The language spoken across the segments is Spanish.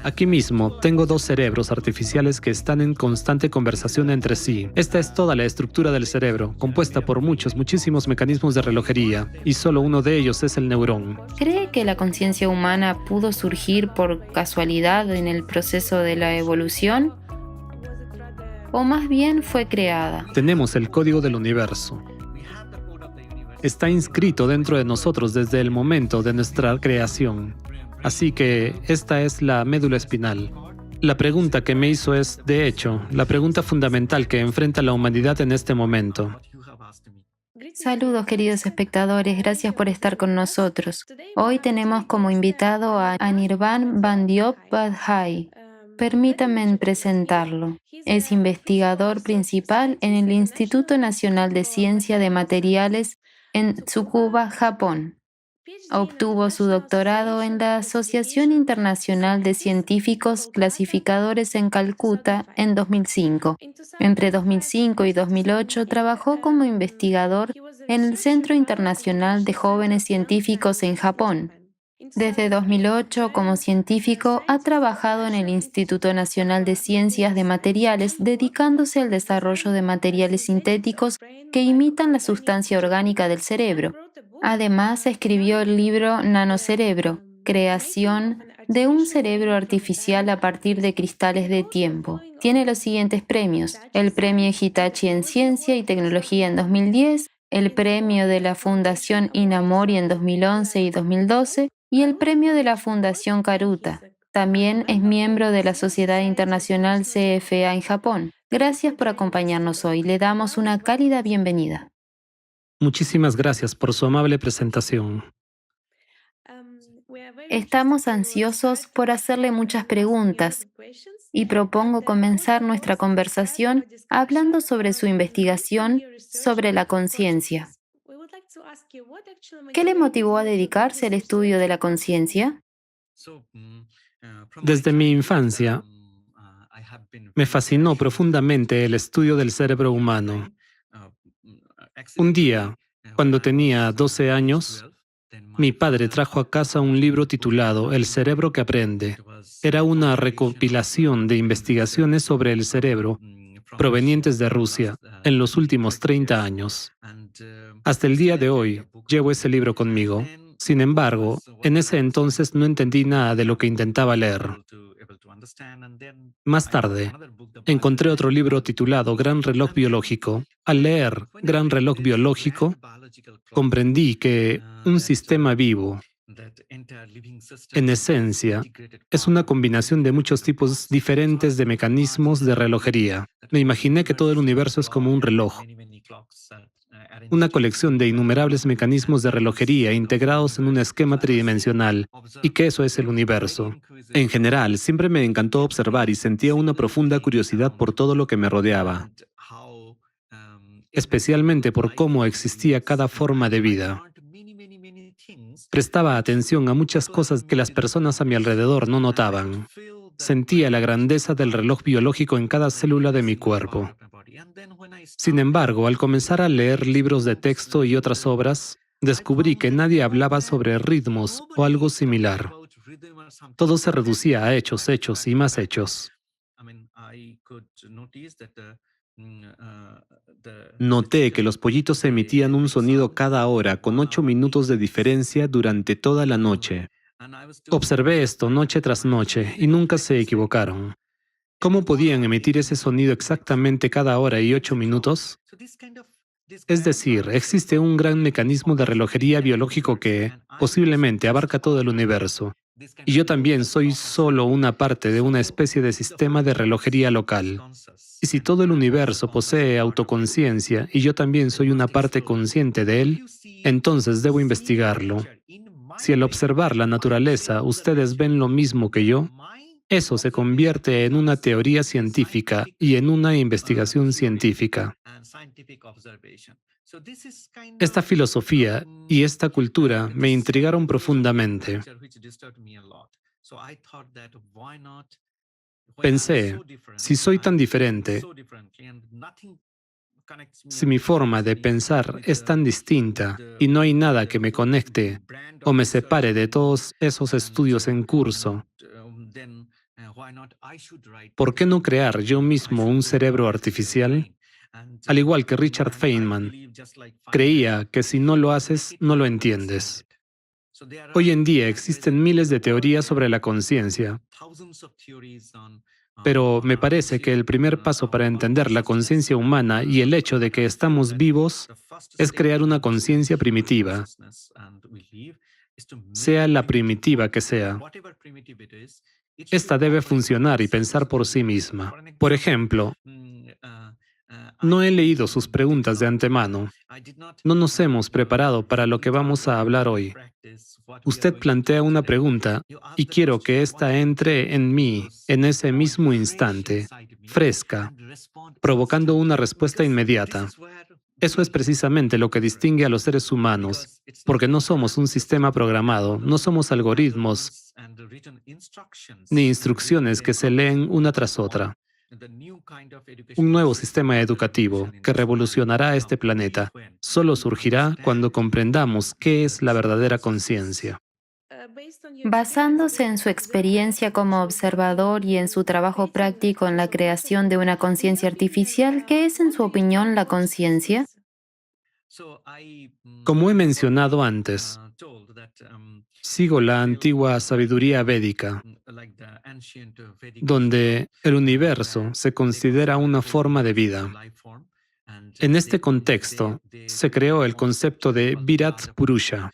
Aquí mismo, tengo dos cerebros artificiales que están en constante conversación entre sí. Esta es toda la estructura del cerebro, compuesta por muchísimos mecanismos de relojería, y solo uno de ellos es el neurón. ¿Cree que la conciencia humana pudo surgir por casualidad en el proceso de la evolución? ¿O más bien fue creada? Tenemos el código del universo. Está inscrito dentro de nosotros desde el momento de nuestra creación. Así que esta es la médula espinal. La pregunta que me hizo es, de hecho, la pregunta fundamental que enfrenta la humanidad en este momento. Saludos queridos espectadores, gracias por estar con nosotros. Hoy tenemos como invitado a Anirban Bandiopbadhyay. Permítanme presentarlo. Es investigador principal en el Instituto Nacional de Ciencia de Materiales en Tsukuba, Japón. Obtuvo su doctorado en la Asociación Internacional de Científicos Clasificadores en Calcuta en 2005. Entre 2005 y 2008 trabajó como investigador en el Centro Internacional de Jóvenes Científicos en Japón. Desde 2008, como científico, ha trabajado en el Instituto Nacional de Ciencias de Materiales, dedicándose al desarrollo de materiales sintéticos que imitan la sustancia orgánica del cerebro. Además, escribió el libro Nanocerebro, creación de un cerebro artificial a partir de cristales de tiempo. Tiene los siguientes premios: el Premio Hitachi en Ciencia y Tecnología en 2010, el Premio de la Fundación Inamori en 2011 y 2012 y el Premio de la Fundación Karuta. También es miembro de la Sociedad Internacional CFA en Japón. Gracias por acompañarnos hoy. Le damos una cálida bienvenida. Muchísimas gracias por su amable presentación. Estamos ansiosos por hacerle muchas preguntas y propongo comenzar nuestra conversación hablando sobre su investigación sobre la conciencia. ¿Qué le motivó a dedicarse al estudio de la conciencia? Desde mi infancia, me fascinó profundamente el estudio del cerebro humano. Un día, cuando tenía 12 años, mi padre trajo a casa un libro titulado El cerebro que aprende. Era una recopilación de investigaciones sobre el cerebro provenientes de Rusia en los últimos 30 años. Hasta el día de hoy, llevo ese libro conmigo. Sin embargo, en ese entonces no entendí nada de lo que intentaba leer. Más tarde, encontré otro libro titulado Gran Reloj Biológico. Al leer Gran Reloj Biológico, comprendí que un sistema vivo, en esencia, es una combinación de muchos tipos diferentes de mecanismos de relojería. Me imaginé que todo el universo es como un reloj, una colección de innumerables mecanismos de relojería integrados en un esquema tridimensional, y que eso es el universo. En general, siempre me encantó observar y sentía una profunda curiosidad por todo lo que me rodeaba, especialmente por cómo existía cada forma de vida. Prestaba atención a muchas cosas que las personas a mi alrededor no notaban. Sentía la grandeza del reloj biológico en cada célula de mi cuerpo. Sin embargo, al comenzar a leer libros de texto y otras obras, descubrí que nadie hablaba sobre ritmos o algo similar. Todo se reducía a hechos, hechos y más hechos. Noté que los pollitos emitían un sonido cada hora con 8 minutos de diferencia durante toda la noche. Observé esto noche tras noche y nunca se equivocaron. ¿Cómo podían emitir ese sonido exactamente cada hora y 8 minutos? Es decir, existe un gran mecanismo de relojería biológico que, posiblemente, abarca todo el universo. Y yo también soy solo una parte de una especie de sistema de relojería local. Y si todo el universo posee autoconciencia y yo también soy una parte consciente de él, entonces debo investigarlo. Si al observar la naturaleza ustedes ven lo mismo que yo, eso se convierte en una teoría científica y en una investigación científica. Esta filosofía y esta cultura me intrigaron profundamente. Pensé, si soy tan diferente, si mi forma de pensar es tan distinta y no hay nada que me conecte o me separe de todos esos estudios en curso, ¿Por qué no crear yo mismo un cerebro artificial? Al igual que Richard Feynman, creía que si no lo haces, no lo entiendes. Hoy en día existen miles de teorías sobre la conciencia, pero me parece que el primer paso para entender la conciencia humana y el hecho de que estamos vivos es crear una conciencia primitiva, sea la primitiva que sea. Esta debe funcionar y pensar por sí misma. Por ejemplo, no he leído sus preguntas de antemano. No nos hemos preparado para lo que vamos a hablar hoy. Usted plantea una pregunta y quiero que ésta entre en mí en ese mismo instante, fresca, provocando una respuesta inmediata. Eso es precisamente lo que distingue a los seres humanos, porque no somos un sistema programado, no somos algoritmos ni instrucciones que se leen una tras otra. Un nuevo sistema educativo que revolucionará este planeta solo surgirá cuando comprendamos qué es la verdadera conciencia. Basándose en su experiencia como observador y en su trabajo práctico en la creación de una conciencia artificial, ¿qué es, en su opinión, la conciencia? Como he mencionado antes, sigo la antigua sabiduría védica, donde el universo se considera una forma de vida. En este contexto, se creó el concepto de Virat Purusha.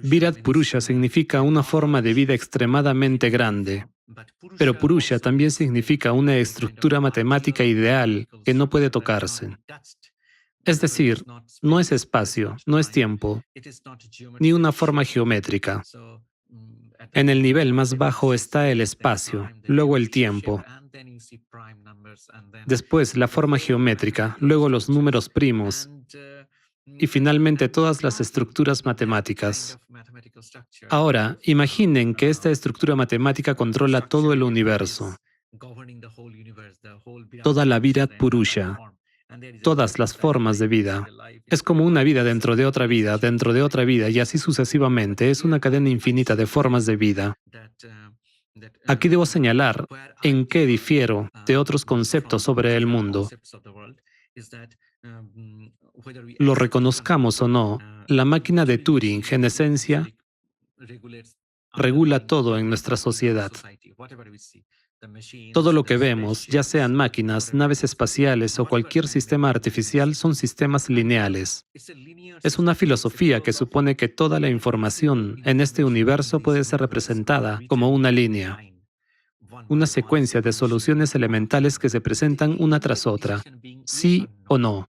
Virat Purusha significa una forma de vida extremadamente grande, pero Purusha también significa una estructura matemática ideal que no puede tocarse. Es decir, no es espacio, no es tiempo, ni una forma geométrica. En el nivel más bajo está el espacio, luego el tiempo, después la forma geométrica, luego los números primos y finalmente todas las estructuras matemáticas. Ahora, imaginen que esta estructura matemática controla todo el universo, toda la Virat Purusha, todas las formas de vida. Es como una vida dentro de otra vida, dentro de otra vida, y así sucesivamente. Es una cadena infinita de formas de vida. Aquí debo señalar en qué difiero de otros conceptos sobre el mundo. Lo reconozcamos o no, la máquina de Turing, en esencia, regula todo en nuestra sociedad. Todo lo que vemos, ya sean máquinas, naves espaciales o cualquier sistema artificial, son sistemas lineales. Es una filosofía que supone que toda la información en este universo puede ser representada como una línea, una secuencia de soluciones elementales que se presentan una tras otra, sí o no.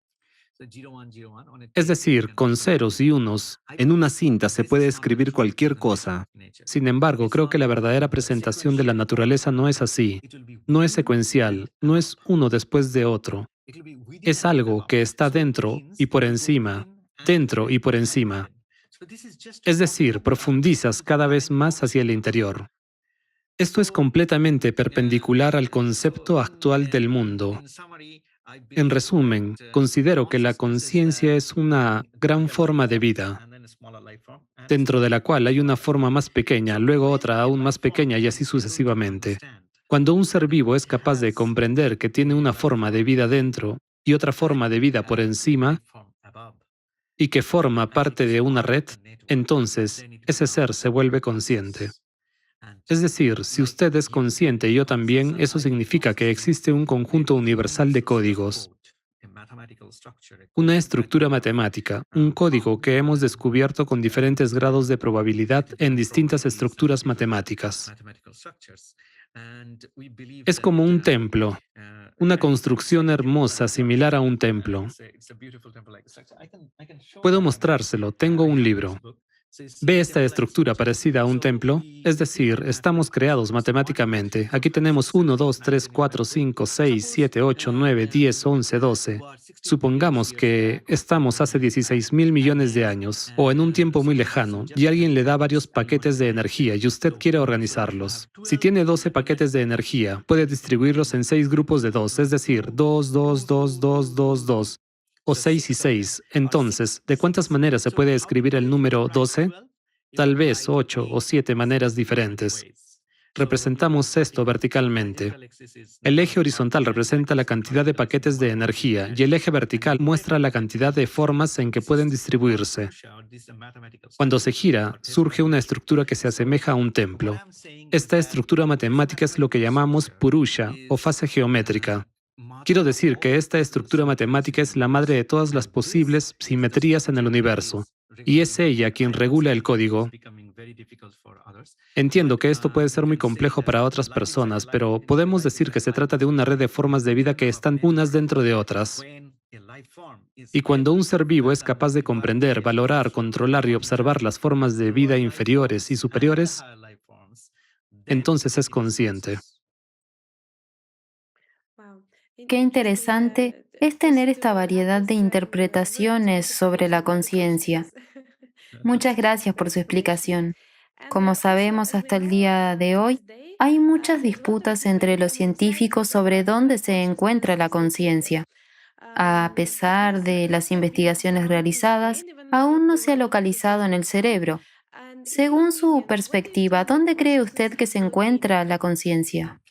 Es decir, con ceros y unos, en una cinta se puede escribir cualquier cosa. Sin embargo, creo que la verdadera presentación de la naturaleza no es así. No es secuencial, no es uno después de otro. Es algo que está dentro y por encima, dentro y por encima. Es decir, profundizas cada vez más hacia el interior. Esto es completamente perpendicular al concepto actual del mundo. En resumen, considero que la conciencia es una gran forma de vida, dentro de la cual hay una forma más pequeña, luego otra aún más pequeña y así sucesivamente. Cuando un ser vivo es capaz de comprender que tiene una forma de vida dentro y otra forma de vida por encima y que forma parte de una red, entonces ese ser se vuelve consciente. Es decir, si usted es consciente y yo también, eso significa que existe un conjunto universal de códigos, una estructura matemática, un código que hemos descubierto con diferentes grados de probabilidad en distintas estructuras matemáticas. Es como un templo, una construcción hermosa similar a un templo. Puedo mostrárselo, tengo un libro. ¿Ve esta estructura parecida a un templo? Es decir, estamos creados matemáticamente. Aquí tenemos 1, 2, 3, 4, 5, 6, 7, 8, 9, 10, 11, 12. Supongamos que estamos hace 16.000 millones de años, o en un tiempo muy lejano, y alguien le da varios paquetes de energía y usted quiere organizarlos. Si tiene 12 paquetes de energía, puede distribuirlos en 6 grupos de 2, es decir, 2, 2, 2, 2, 2, 2. O 6 y 6. Entonces, ¿de cuántas maneras se puede escribir el número 12? Tal vez 8 o 7 maneras diferentes. representamos esto verticalmente. El eje horizontal representa la cantidad de paquetes de energía y el eje vertical muestra la cantidad de formas en que pueden distribuirse. Cuando se gira, surge una estructura que se asemeja a un templo. Esta estructura matemática es lo que llamamos Purusha o fase geométrica. Quiero decir que esta estructura matemática es la madre de todas las posibles simetrías en el universo, y es ella quien regula el código. Entiendo que esto puede ser muy complejo para otras personas, pero podemos decir que se trata de una red de formas de vida que están unas dentro de otras. Y cuando un ser vivo es capaz de comprender, valorar, controlar y observar las formas de vida inferiores y superiores, entonces es consciente. Qué interesante es tener esta variedad de interpretaciones sobre la conciencia. Muchas gracias por su explicación. Como sabemos hasta el día de hoy, hay muchas disputas entre los científicos sobre dónde se encuentra la conciencia. A pesar de las investigaciones realizadas, aún no se ha localizado en el cerebro. Según su perspectiva, ¿dónde cree usted que se encuentra la conciencia?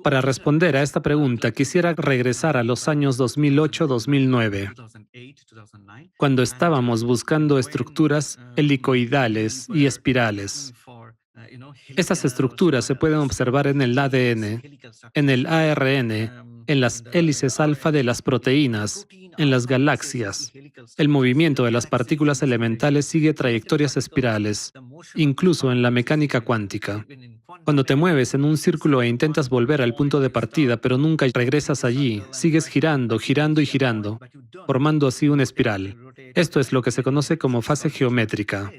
Para responder a esta pregunta, quisiera regresar a los años 2008-2009, cuando estábamos buscando estructuras helicoidales y espirales. Estas estructuras se pueden observar en el ADN, en el ARN, en las hélices alfa de las proteínas, en las galaxias. El movimiento de las partículas elementales sigue trayectorias espirales, incluso en la mecánica cuántica. Cuando te mueves en un círculo e intentas volver al punto de partida, pero nunca regresas allí, sigues girando, girando y girando, formando así una espiral. Esto es lo que se conoce como fase geométrica.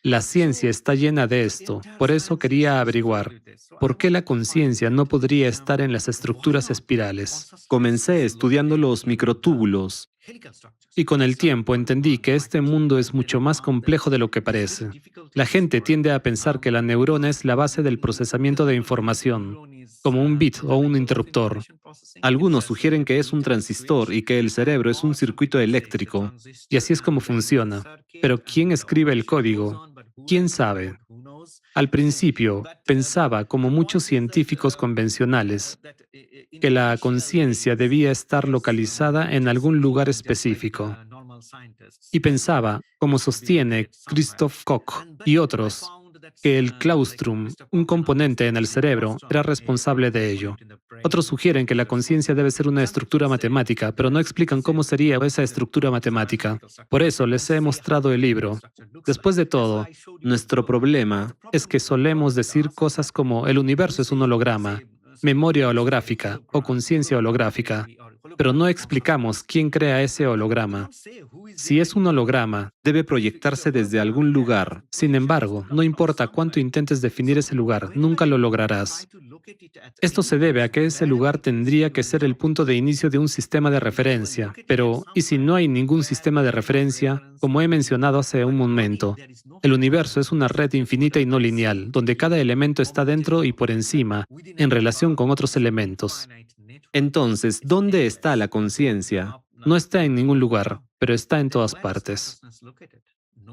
La ciencia está llena de esto, por eso quería averiguar, ¿por qué la conciencia no podría estar en las estructuras espirales? Comencé estudiando los microtúbulos. Y con el tiempo entendí que este mundo es mucho más complejo de lo que parece. La gente tiende a pensar que la neurona es la base del procesamiento de información, como un bit o un interruptor. Algunos sugieren que es un transistor y que el cerebro es un circuito eléctrico. Y así es como funciona. Pero ¿quién escribe el código? ¿Quién sabe? Al principio, pensaba, como muchos científicos convencionales, que la conciencia debía estar localizada en algún lugar específico. Y pensaba, como sostiene Christoph Koch y otros, que el claustrum, un componente en el cerebro, era responsable de ello. Otros sugieren que la conciencia debe ser una estructura matemática, pero no explican cómo sería esa estructura matemática. Por eso les he mostrado el libro. Después de todo, Nuestro problema es que solemos decir cosas como el universo es un holograma, memoria holográfica o conciencia holográfica, pero no explicamos quién crea ese holograma. Si es un holograma, debe proyectarse desde algún lugar. sin embargo, no importa cuánto intentes definir ese lugar, nunca lo lograrás. Esto se debe a que ese lugar tendría que ser el punto de inicio de un sistema de referencia. Pero, ¿y si no hay ningún sistema de referencia? Como he mencionado hace un momento, el universo es una red infinita y no lineal, donde cada elemento está dentro y por encima, en relación con otros elementos. Entonces, ¿dónde está la conciencia? No está en ningún lugar, pero está en todas partes.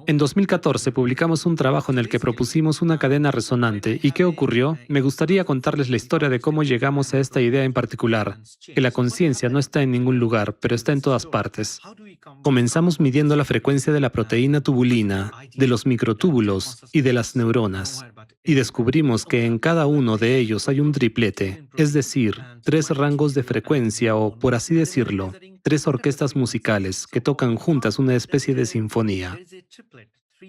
En 2014 publicamos un trabajo en el que propusimos una cadena resonante. ¿Y qué ocurrió? Me gustaría contarles la historia de cómo llegamos a esta idea en particular, que la conciencia no está en ningún lugar, pero está en todas partes. Comenzamos midiendo la frecuencia de la proteína tubulina, de los microtúbulos y de las neuronas. Y descubrimos que en cada uno de ellos hay un triplete, es decir, 3 rangos de frecuencia o, por así decirlo, 3 orquestas musicales que tocan juntas una especie de sinfonía.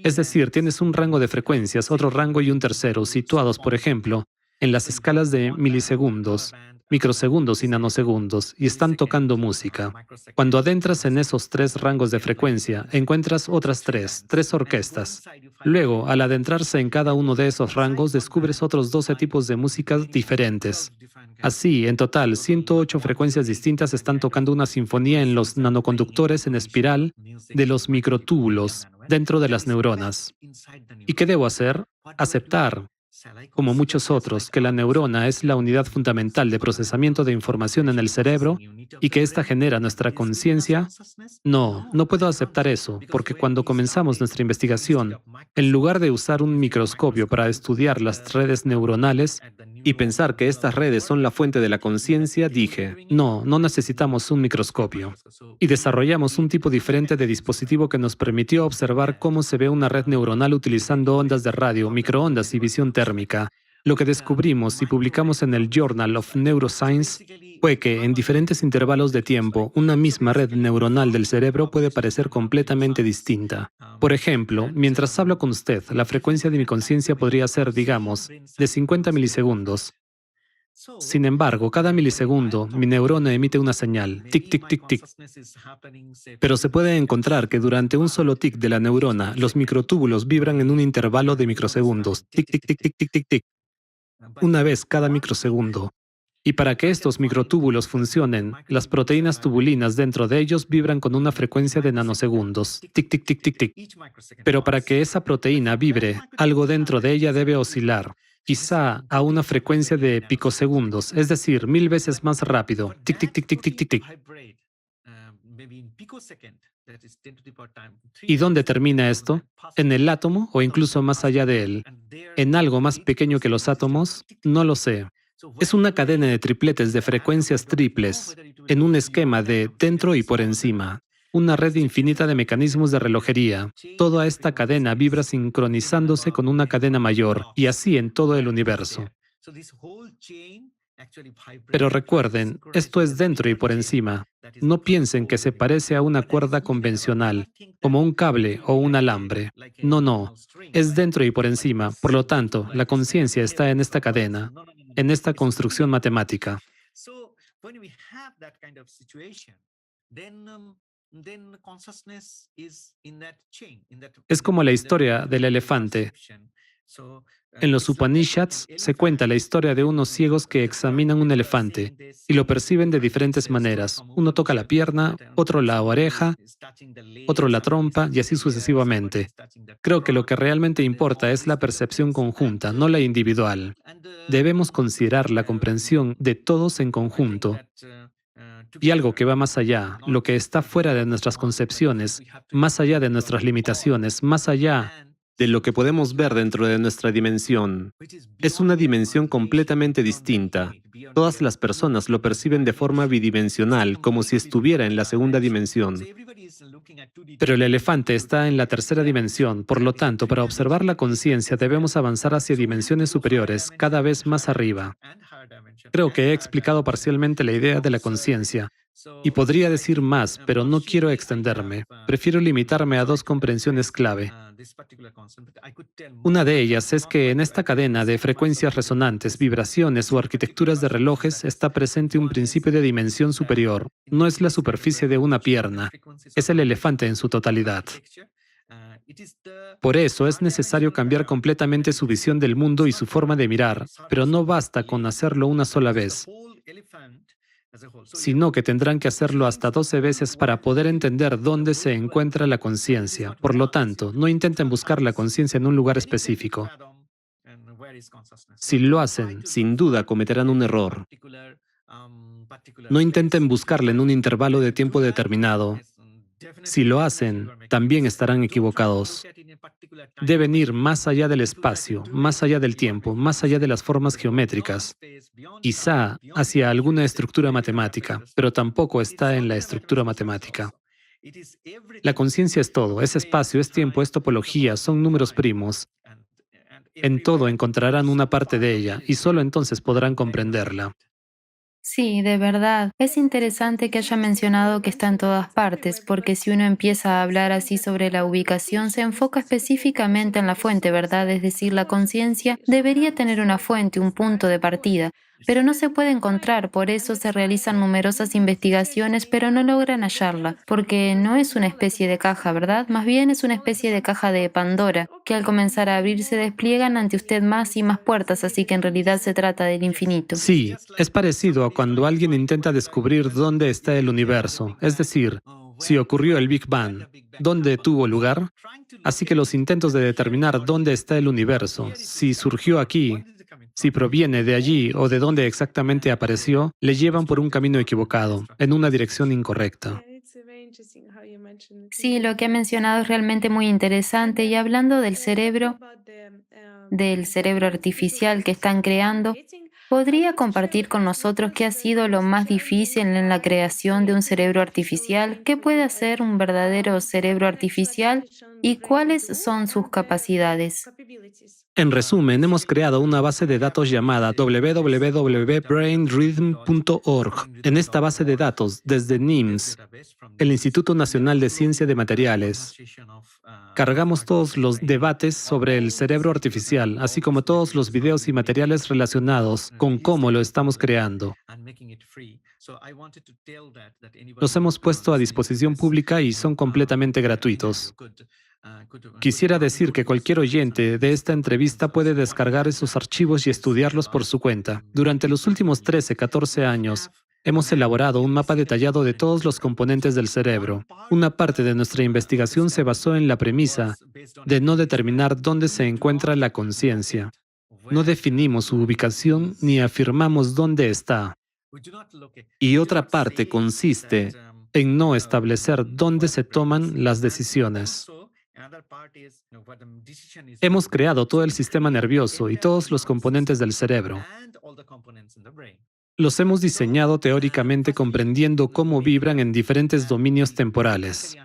Es decir, tienes un rango de frecuencias, otro rango y un tercero, situados, por ejemplo, en las escalas de milisegundos, microsegundos y nanosegundos, y están tocando música. Cuando adentras en esos 3 rangos de frecuencia, encuentras otras 3 orquestas. Luego, al adentrarse en cada uno de esos rangos, descubres otros 12 tipos de músicas diferentes. Así, en total, 108 frecuencias distintas están tocando una sinfonía en los nanoconductores en espiral de los microtúbulos dentro de las neuronas. ¿Y qué debo hacer? Aceptar. como muchos otros, que la neurona es la unidad fundamental de procesamiento de información en el cerebro y que ésta genera nuestra conciencia? No, no puedo aceptar eso, porque cuando comenzamos nuestra investigación, en lugar de usar un microscopio para estudiar las redes neuronales Y pensar que estas redes son la fuente de la conciencia, dije, no, no necesitamos un microscopio. Y desarrollamos un tipo diferente de dispositivo que nos permitió observar cómo se ve una red neuronal utilizando ondas de radio, microondas y visión térmica. Lo que descubrimos y publicamos en el Journal of Neuroscience fue que en diferentes intervalos de tiempo, una misma red neuronal del cerebro puede parecer completamente distinta. Por ejemplo, mientras hablo con usted, la frecuencia de mi conciencia podría ser, digamos, de 50 milisegundos. Sin embargo, cada milisegundo, mi neurona emite una señal, tic, tic, tic, tic. Pero se puede encontrar que durante un solo tic de la neurona, los microtúbulos vibran en un intervalo de microsegundos, tic, tic, tic, tic, tic, tic, tic, una vez cada microsegundo. Y para que estos microtúbulos funcionen, las proteínas tubulinas dentro de ellos vibran con una frecuencia de nanosegundos, tic, tic, tic, tic, tic. Pero para que esa proteína vibre, algo dentro de ella debe oscilar, quizá a una frecuencia de picosegundos, es decir, 1000 veces más rápido, tic, tic, tic, tic, tic, tic, tic. ¿Y dónde termina esto? ¿En el átomo o incluso más allá de él? ¿En algo más pequeño que los átomos? No lo sé. Es una cadena de tripletes de frecuencias triples, en un esquema de dentro y por encima. Una red infinita de mecanismos de relojería. Toda esta cadena vibra sincronizándose con una cadena mayor, y así en todo el universo. Pero recuerden, esto es dentro y por encima. No piensen que se parece a una cuerda convencional, como un cable o un alambre. No, no. Es dentro y por encima. Por lo tanto, la conciencia está en esta cadena, en esta construcción matemática. Es como la historia del elefante. En los Upanishads se cuenta la historia de unos ciegos que examinan un elefante y lo perciben de diferentes maneras. Uno toca la pierna, otro la oreja, otro la trompa y así sucesivamente. Creo que lo que realmente importa es la percepción conjunta, no la individual. Debemos considerar la comprensión de todos en conjunto y algo que va más allá, lo que está fuera de nuestras concepciones, más allá de nuestras limitaciones, más allá de lo que podemos ver dentro de nuestra dimensión. Es una dimensión completamente distinta. Todas las personas lo perciben de forma bidimensional, como si estuviera en la segunda dimensión. Pero el elefante está en la tercera dimensión, por lo tanto, para observar la conciencia debemos avanzar hacia dimensiones superiores, cada vez más arriba. Creo que he explicado parcialmente la idea de la conciencia. Y podría decir más, pero no quiero extenderme. Prefiero limitarme a dos comprensiones clave. Una de ellas es que en esta cadena de frecuencias resonantes, vibraciones o arquitecturas de relojes está presente un principio de dimensión superior. No es la superficie de una pierna, es el elefante en su totalidad. Por eso es necesario cambiar completamente su visión del mundo y su forma de mirar, pero no basta con hacerlo una sola vez, sino que tendrán que hacerlo hasta 12 veces para poder entender dónde se encuentra la conciencia. Por lo tanto, no intenten buscar la conciencia en un lugar específico. Si lo hacen, Sin duda cometerán un error. no intenten buscarla en un intervalo de tiempo determinado. Si lo hacen, también estarán equivocados. Deben ir más allá del espacio, más allá del tiempo, más allá de las formas geométricas, quizá hacia alguna estructura matemática, pero tampoco está en la estructura matemática. La conciencia es todo, es espacio, es tiempo, es topología, son números primos. En todo encontrarán una parte de ella y solo entonces podrán comprenderla. Sí, de verdad. Es interesante que haya mencionado que está en todas partes, porque si uno empieza a hablar así sobre la ubicación, se enfoca específicamente en la fuente, ¿verdad? Es decir, la conciencia debería tener una fuente, un punto de partida, pero no se puede encontrar, por eso se realizan numerosas investigaciones, pero no logran hallarla, porque no es una especie de caja, ¿verdad? Más bien es una especie de caja de Pandora, que al comenzar a abrirse despliegan ante usted más y más puertas, así que en realidad se trata del infinito. Sí, es parecido a cuando alguien intenta descubrir dónde está el universo, es decir, si ocurrió el Big Bang, ¿dónde tuvo lugar? Así que los intentos de determinar dónde está el universo, si surgió aquí, si proviene de allí o de dónde exactamente apareció, le llevan por un camino equivocado, en una dirección incorrecta. Sí, lo que ha mencionado es realmente muy interesante. Y hablando del cerebro artificial que están creando, ¿podría compartir con nosotros qué ha sido lo más difícil en la creación de un cerebro artificial? ¿Qué puede hacer un verdadero cerebro artificial y cuáles son sus capacidades? En resumen, hemos creado una base de datos llamada www.brainrhythm.org. En esta base de datos, desde NIMS, el Instituto Nacional de Ciencia de Materiales, cargamos todos los debates sobre el cerebro artificial, así como todos los videos y materiales relacionados con cómo lo estamos creando. Los hemos puesto a disposición pública y son completamente gratuitos. Quisiera decir que cualquier oyente de esta entrevista puede descargar esos archivos y estudiarlos por su cuenta. Durante los últimos 13, 14 años, hemos elaborado un mapa detallado de todos los componentes del cerebro. Una parte de nuestra investigación se basó en la premisa de no determinar dónde se encuentra la conciencia. No definimos su ubicación ni afirmamos dónde está. Y otra parte consiste en no establecer dónde se toman las decisiones. Hemos creado todo el sistema nervioso y todos los componentes del cerebro. Los hemos diseñado teóricamente comprendiendo cómo vibran en diferentes dominios temporales.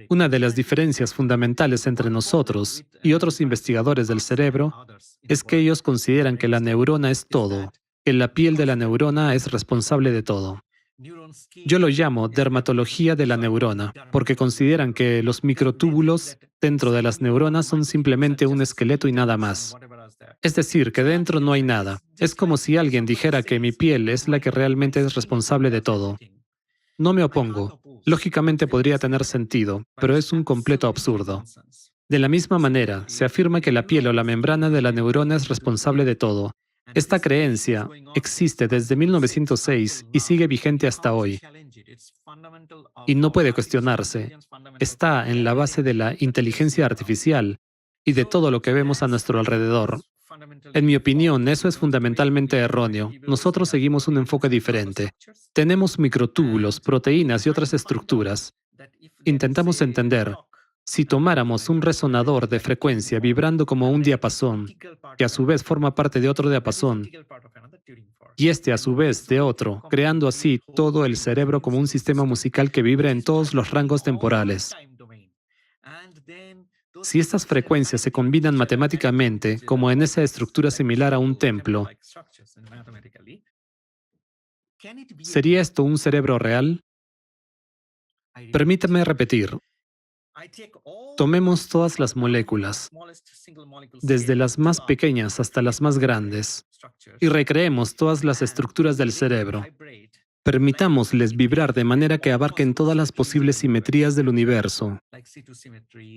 Una de las diferencias fundamentales entre nosotros y otros investigadores del cerebro es que ellos consideran que la neurona es todo, que la piel de la neurona es responsable de todo. Yo lo llamo dermatología de la neurona, porque consideran que los microtúbulos dentro de las neuronas son simplemente un esqueleto y nada más. Es decir, que dentro no hay nada. Es como si alguien dijera que mi piel es la que realmente es responsable de todo. No me opongo. Lógicamente podría tener sentido, pero es un completo absurdo. De la misma manera, se afirma que la piel o la membrana de la neurona es responsable de todo. Esta creencia existe desde 1906 y sigue vigente hasta hoy. Y no puede cuestionarse. Está en la base de la inteligencia artificial y de todo lo que vemos a nuestro alrededor. En mi opinión, eso es fundamentalmente erróneo. Nosotros seguimos un enfoque diferente. Tenemos microtúbulos, proteínas y otras estructuras. Intentamos entender. Si tomáramos un resonador de frecuencia vibrando como un diapasón, que a su vez forma parte de otro diapasón, y este a su vez de otro, creando así todo el cerebro como un sistema musical que vibra en todos los rangos temporales. Si estas frecuencias se combinan matemáticamente, como en esa estructura similar a un templo, ¿sería esto un cerebro real? Permítame repetir. Tomemos todas las moléculas, desde las más pequeñas hasta las más grandes, y recreemos todas las estructuras del cerebro. Permitámosles vibrar de manera que abarquen todas las posibles simetrías del universo,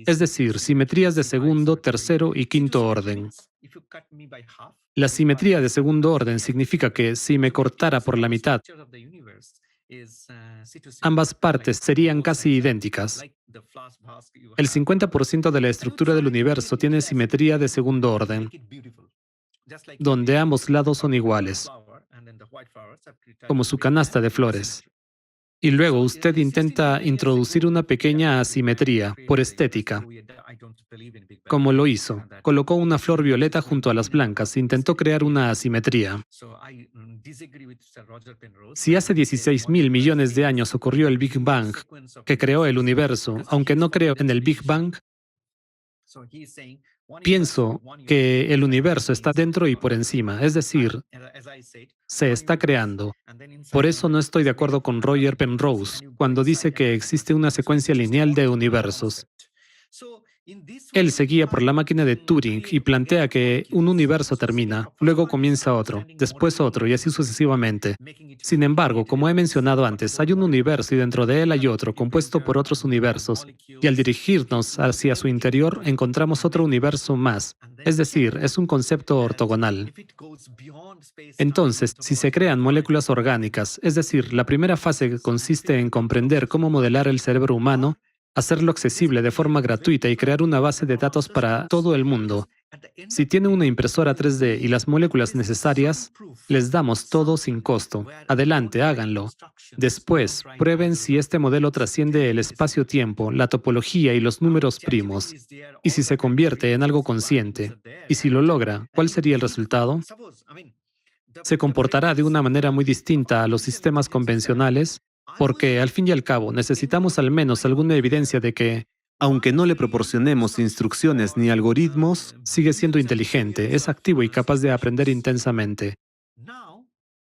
es decir, simetrías de segundo, tercero y quinto orden. La simetría de segundo orden significa que si me cortara por la mitad, ambas partes serían casi idénticas. El 50% de la estructura del universo tiene simetría de segundo orden, donde ambos lados son iguales, como su canasta de flores. Y luego usted intenta introducir una pequeña asimetría por estética, como lo hizo. Colocó una flor violeta junto a las blancas e intentó crear una asimetría. Si hace 16.000 millones de años ocurrió el Big Bang, que creó el universo, aunque no creo en el Big Bang, pienso que el universo está dentro y por encima, es decir, se está creando. Por eso no estoy de acuerdo con Roger Penrose cuando dice que existe una secuencia lineal de universos. Él se guía por la máquina de Turing y plantea que un universo termina, luego comienza otro, después otro y así sucesivamente. Sin embargo, como he mencionado antes, hay un universo y dentro de él hay otro, compuesto por otros universos, y al dirigirnos hacia su interior encontramos otro universo más. Es decir, es un concepto ortogonal. Entonces, si se crean moléculas orgánicas, es decir, la primera fase consiste en comprender cómo modelar el cerebro humano, hacerlo accesible de forma gratuita y crear una base de datos para todo el mundo. Si tiene una impresora 3D y las moléculas necesarias, les damos todo sin costo. Adelante, háganlo. Después, prueben si este modelo trasciende el espacio-tiempo, la topología y los números primos. Y si se convierte en algo consciente. Y si lo logra, ¿cuál sería el resultado? Se comportará de una manera muy distinta a los sistemas convencionales, porque, al fin y al cabo, necesitamos al menos alguna evidencia de que, Aunque no le proporcionemos instrucciones ni algoritmos, sigue siendo inteligente, es activo y capaz de aprender intensamente.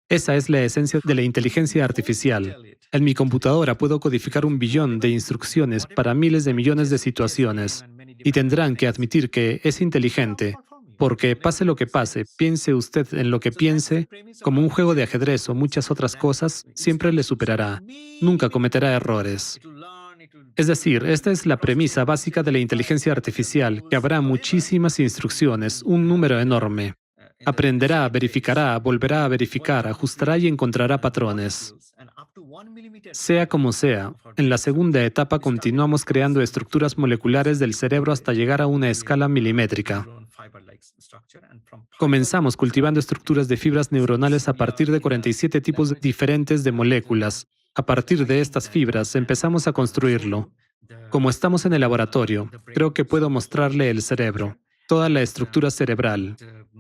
Esa es la esencia de la inteligencia artificial. En mi computadora puedo codificar 1 billón de instrucciones para miles de millones de situaciones, y tendrán que admitir que es inteligente, porque pase lo que pase, piense usted en lo que piense, como un juego de ajedrez o muchas otras cosas, siempre le superará. Nunca cometerá errores. Es decir, esta es la premisa básica de la inteligencia artificial, que habrá muchísimas instrucciones, un número enorme. Aprenderá, verificará, volverá a verificar, ajustará y encontrará patrones. Sea como sea, en la segunda etapa continuamos creando estructuras moleculares del cerebro hasta llegar a una escala milimétrica. Comenzamos cultivando estructuras de fibras neuronales a partir de 47 tipos diferentes de moléculas. A partir de estas fibras empezamos a construirlo. Como estamos en el laboratorio, creo que puedo mostrarle el cerebro, toda la estructura cerebral,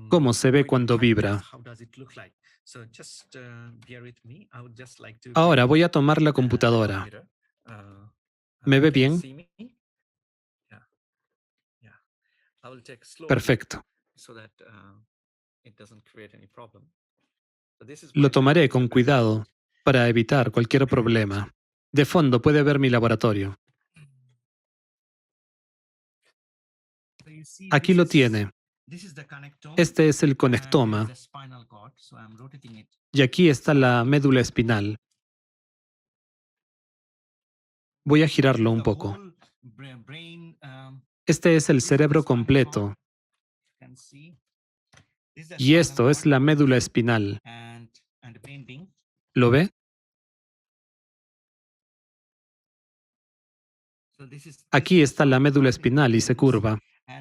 cómo se ve cuando vibra. Ahora voy a tomar la computadora. ¿Me ve bien? Perfecto. Lo tomaré con cuidado para evitar cualquier problema. De fondo puede ver mi laboratorio. Aquí lo tiene. Este es el conectoma. Y aquí está la médula espinal. Voy a girarlo un poco. Este es el cerebro completo. Y esto es la médula espinal. ¿Lo ve? Aquí está la médula espinal y se curva.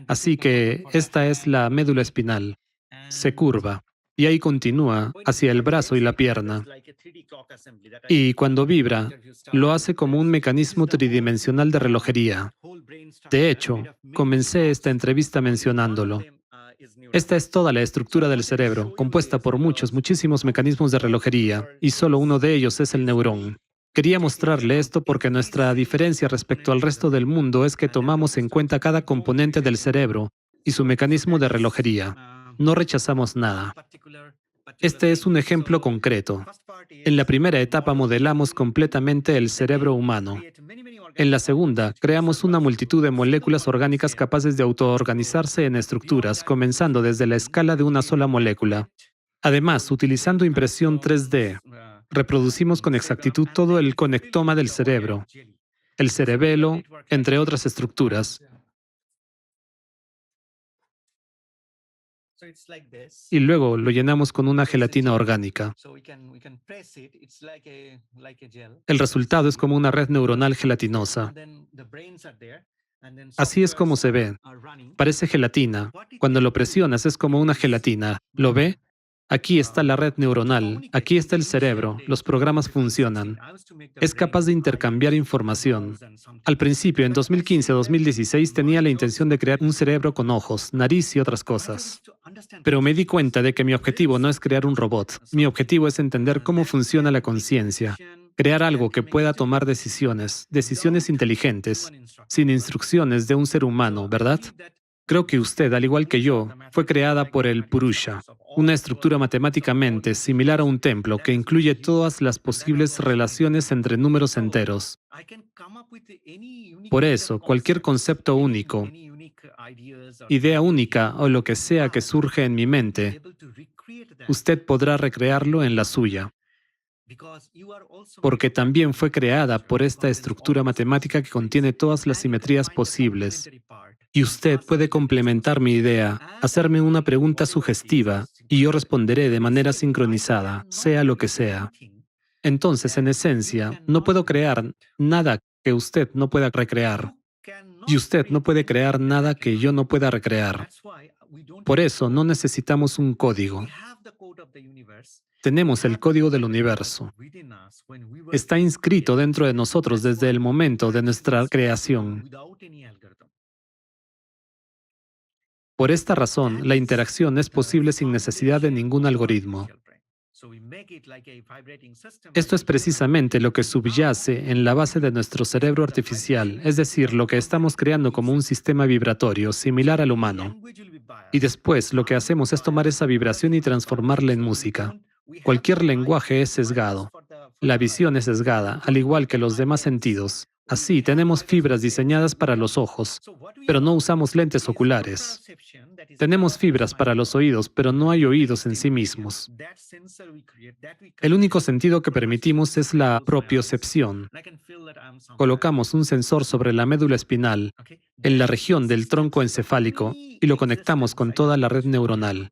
Así que esta es la médula espinal. Se curva. Y ahí continúa hacia el brazo y la pierna. Y cuando vibra, lo hace como un mecanismo tridimensional de relojería. De hecho, comencé esta entrevista mencionándolo. Esta es toda la estructura del cerebro, compuesta por muchísimos mecanismos de relojería, y solo uno de ellos es el neurón. Quería mostrarle esto porque nuestra diferencia respecto al resto del mundo es que tomamos en cuenta cada componente del cerebro y su mecanismo de relojería. No rechazamos nada. Este es un ejemplo concreto. En la primera etapa modelamos completamente el cerebro humano. En la segunda, creamos una multitud de moléculas orgánicas capaces de autoorganizarse en estructuras, comenzando desde la escala de una sola molécula. Además, utilizando impresión 3D, reproducimos con exactitud todo el conectoma del cerebro, el cerebelo, entre otras estructuras. Y luego lo llenamos con una gelatina orgánica. El resultado es como una red neuronal gelatinosa. Así es como se ve. Parece gelatina. Cuando lo presionas es como una gelatina. ¿Lo ve? Aquí está la red neuronal, aquí está el cerebro, los programas funcionan. Es capaz de intercambiar información. Al principio, en 2015-2016, tenía la intención de crear un cerebro con ojos, nariz y otras cosas. Pero me di cuenta de que mi objetivo no es crear un robot. Mi objetivo es entender cómo funciona la conciencia. Crear algo que pueda tomar decisiones inteligentes, sin instrucciones de un ser humano, ¿verdad? Creo que usted, al igual que yo, fue creada por el Purusha, una estructura matemáticamente similar a un templo que incluye todas las posibles relaciones entre números enteros. Por eso, cualquier concepto único, idea única o lo que sea que surge en mi mente, usted podrá recrearlo en la suya, porque también fue creada por esta estructura matemática que contiene todas las simetrías posibles. Y usted puede complementar mi idea, hacerme una pregunta sugestiva, y yo responderé de manera sincronizada, sea lo que sea. Entonces, en esencia, no puedo crear nada que usted no pueda recrear, y usted no puede crear nada que yo no pueda recrear. Por eso, no necesitamos un código. Tenemos el código del universo. Está inscrito dentro de nosotros desde el momento de nuestra creación. Por esta razón, la interacción es posible sin necesidad de ningún algoritmo. Esto es precisamente lo que subyace en la base de nuestro cerebro artificial, es decir, lo que estamos creando como un sistema vibratorio similar al humano. Y después lo que hacemos es tomar esa vibración y transformarla en música. Cualquier lenguaje es sesgado. La visión es sesgada, al igual que los demás sentidos. Así, tenemos fibras diseñadas para los ojos, pero no usamos lentes oculares. Tenemos fibras para los oídos, pero no hay oídos en sí mismos. El único sentido que permitimos es la propiocepción. Colocamos un sensor sobre la médula espinal, en la región del tronco encefálico, y lo conectamos con toda la red neuronal.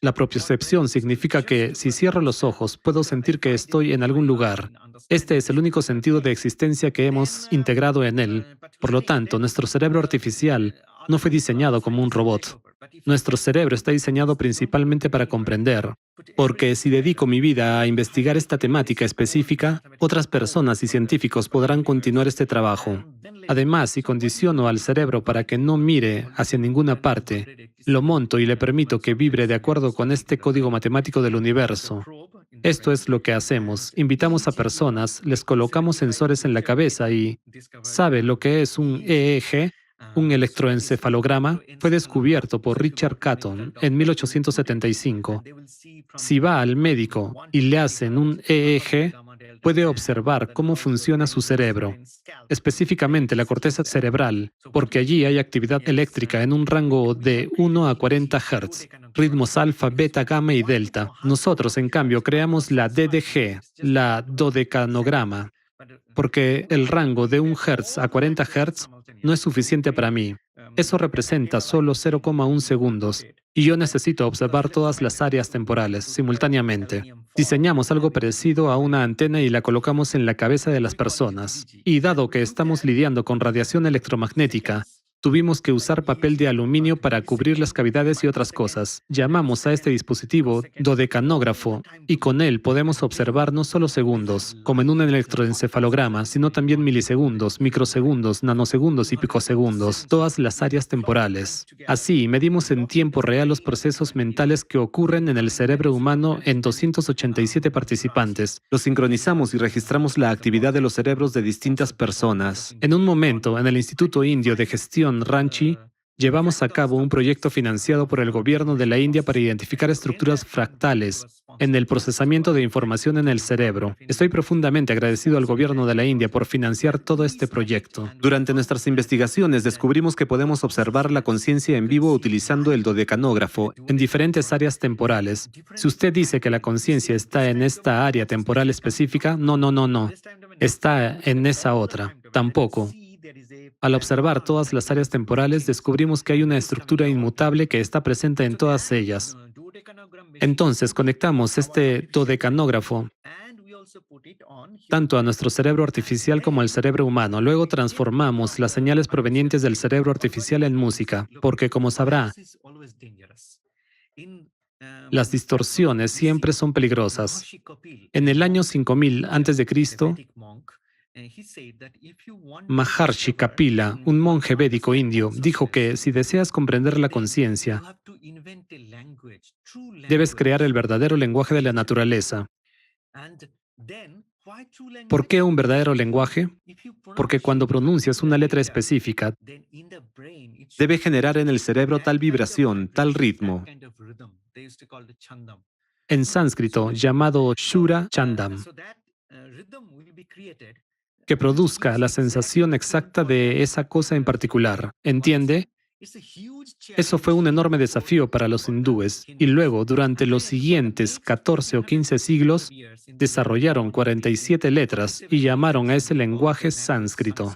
La propiocepción significa que, si cierro los ojos, puedo sentir que estoy en algún lugar. Este es el único sentido de existencia que hemos integrado en él. Por lo tanto, nuestro cerebro artificial no fue diseñado como un robot. Nuestro cerebro está diseñado principalmente para comprender, porque si dedico mi vida a investigar esta temática específica, otras personas y científicos podrán continuar este trabajo. Además, si condiciono al cerebro para que no mire hacia ninguna parte, lo monto y le permito que vibre de acuerdo con este código matemático del universo. Esto es lo que hacemos. Invitamos a personas, les colocamos sensores en la cabeza y ¿sabe lo que es un EEG? Un electroencefalograma fue descubierto por Richard Catton en 1875. Si va al médico y le hacen un EEG, puede observar cómo funciona su cerebro, específicamente la corteza cerebral, porque allí hay actividad eléctrica en un rango de 1 a 40 Hz, ritmos alfa, beta, gamma y delta. Nosotros, en cambio, creamos la DDG, la dodecanograma, porque el rango de 1 Hz a 40 Hz no es suficiente para mí. Eso representa solo 0,1 segundos, y yo necesito observar todas las áreas temporales simultáneamente. Diseñamos algo parecido a una antena y la colocamos en la cabeza de las personas. Y dado que estamos lidiando con radiación electromagnética, tuvimos que usar papel de aluminio para cubrir las cavidades y otras cosas. Llamamos a este dispositivo dodecanógrafo y con él podemos observar no solo segundos, como en un electroencefalograma, sino también milisegundos, microsegundos, nanosegundos y picosegundos, todas las áreas temporales. Así, medimos en tiempo real los procesos mentales que ocurren en el cerebro humano en 287 participantes. Los sincronizamos y registramos la actividad de los cerebros de distintas personas. En un momento, en el Instituto Indio de Gestión Ranchi, llevamos a cabo un proyecto financiado por el gobierno de la India para identificar estructuras fractales en el procesamiento de información en el cerebro. Estoy profundamente agradecido al gobierno de la India por financiar todo este proyecto. Durante nuestras investigaciones descubrimos que podemos observar la conciencia en vivo utilizando el dodecanógrafo En diferentes áreas temporales. Si usted dice que la conciencia está en esta área temporal específica, no. Está en esa otra. Tampoco. Al observar todas las áreas temporales, descubrimos que hay una estructura inmutable que está presente en todas ellas. Entonces, conectamos este dodecanógrafo tanto a nuestro cerebro artificial como al cerebro humano. Luego transformamos las señales provenientes del cerebro artificial en música, porque, como sabrá, las distorsiones siempre son peligrosas. En el año 5000 a.C., Maharshi Kapila, un monje védico indio, dijo que si deseas comprender la conciencia, debes crear el verdadero lenguaje de la naturaleza. ¿Por qué un verdadero lenguaje? Porque cuando pronuncias una letra específica, debe generar en el cerebro tal vibración, tal ritmo. en sánscrito llamado Shura Chandam. que produzca la sensación exacta de esa cosa en particular. ¿Entiende? Eso fue un enorme desafío para los hindúes, y luego, durante los siguientes 14 o 15 siglos, desarrollaron 47 letras y llamaron a ese lenguaje sánscrito.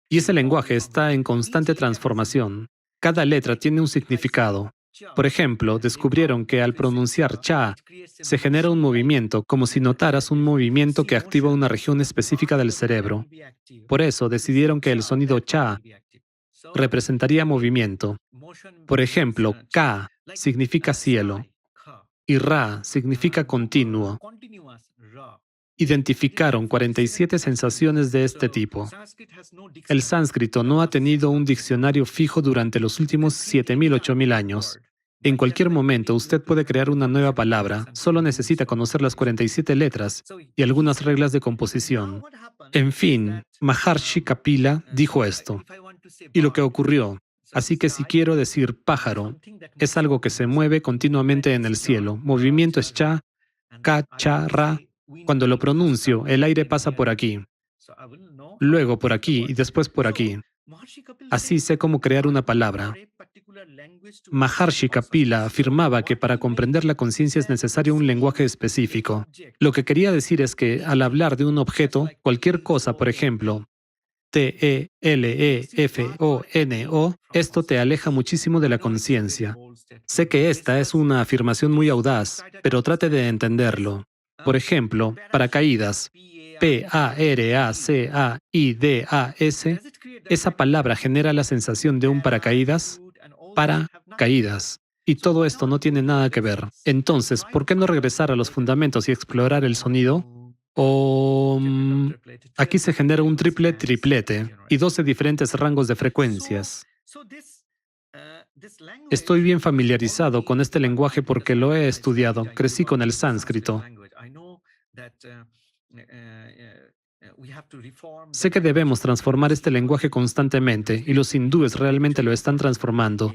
Y ese lenguaje está en constante transformación. Cada letra tiene un significado. Por ejemplo, descubrieron que al pronunciar cha, se genera un movimiento, como si notaras un movimiento que activa una región específica del cerebro. Por eso decidieron que el sonido cha representaría movimiento. Por ejemplo, ka significa cielo y ra significa continuo. Identificaron 47 sensaciones de este tipo. El sánscrito no ha tenido un diccionario fijo durante los últimos 7.000, 8.000 años. En cualquier momento usted puede crear una nueva palabra, solo necesita conocer las 47 letras y algunas reglas de composición. En fin, Maharshi Kapila dijo esto, y lo que ocurrió. Así que si quiero decir pájaro, es algo que se mueve continuamente en el cielo. Movimiento es cha, ka, cha, ra. Cuando lo pronuncio, el aire pasa por aquí, luego por aquí y después por aquí. Así sé cómo crear una palabra. Maharshi Kapila afirmaba que para comprender la conciencia es necesario un lenguaje específico. Lo que quería decir es que al hablar de un objeto, cualquier cosa, por ejemplo, T-E-L-E-F-O-N-O, esto te aleja muchísimo de la conciencia. Sé que esta es una afirmación muy audaz, pero trate de entenderlo. Por ejemplo, paracaídas, P-A-R-A-C-A-I-D-A-S, esa palabra genera la sensación de un paracaídas, paracaídas. Y todo esto no tiene nada que ver. Entonces, ¿por qué no regresar a los fundamentos y explorar el sonido? Aquí se genera un triplete y 12 diferentes rangos de frecuencias. Estoy bien familiarizado con este lenguaje porque lo he estudiado. Crecí con el sánscrito. Sé que debemos transformar este lenguaje constantemente y los hindúes realmente lo están transformando.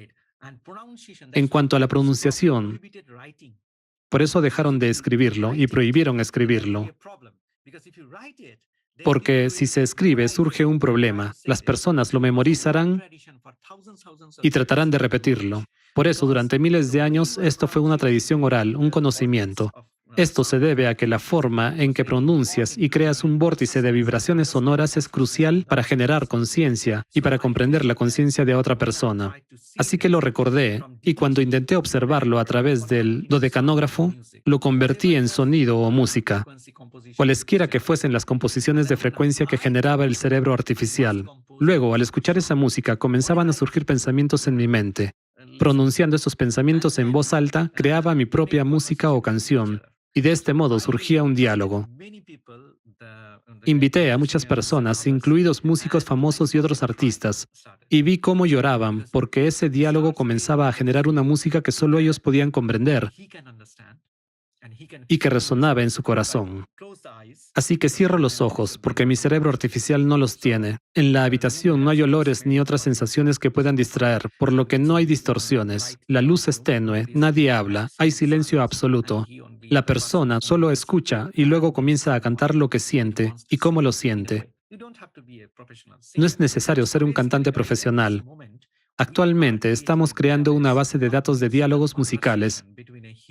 En cuanto a la pronunciación, por eso dejaron de escribirlo y prohibieron escribirlo. Porque si se escribe surge un problema. Las personas lo memorizarán y tratarán de repetirlo. Por eso, durante miles de años, esto fue una tradición oral, un conocimiento. Esto se debe a que la forma en que pronuncias y creas un vórtice de vibraciones sonoras es crucial para generar conciencia y para comprender la conciencia de otra persona. Así que lo recordé, y cuando intenté observarlo a través del dodecanógrafo, lo convertí en sonido o música, cualesquiera que fuesen las composiciones de frecuencia que generaba el cerebro artificial. Luego, al escuchar esa música, comenzaban a surgir pensamientos en mi mente. Pronunciando esos pensamientos en voz alta, creaba mi propia música o canción. Y de este modo surgía un diálogo. Invité a muchas personas, incluidos músicos famosos y otros artistas, y vi cómo lloraban porque ese diálogo comenzaba a generar una música que solo ellos podían comprender y que resonaba en su corazón. Así que cierro los ojos porque mi cerebro artificial no los tiene. En la habitación no hay olores ni otras sensaciones que puedan distraer, por lo que no hay distorsiones. La luz es tenue, nadie habla, hay silencio absoluto. La persona solo escucha y luego comienza a cantar lo que siente y cómo lo siente. No es necesario ser un cantante profesional. Actualmente estamos creando una base de datos de diálogos musicales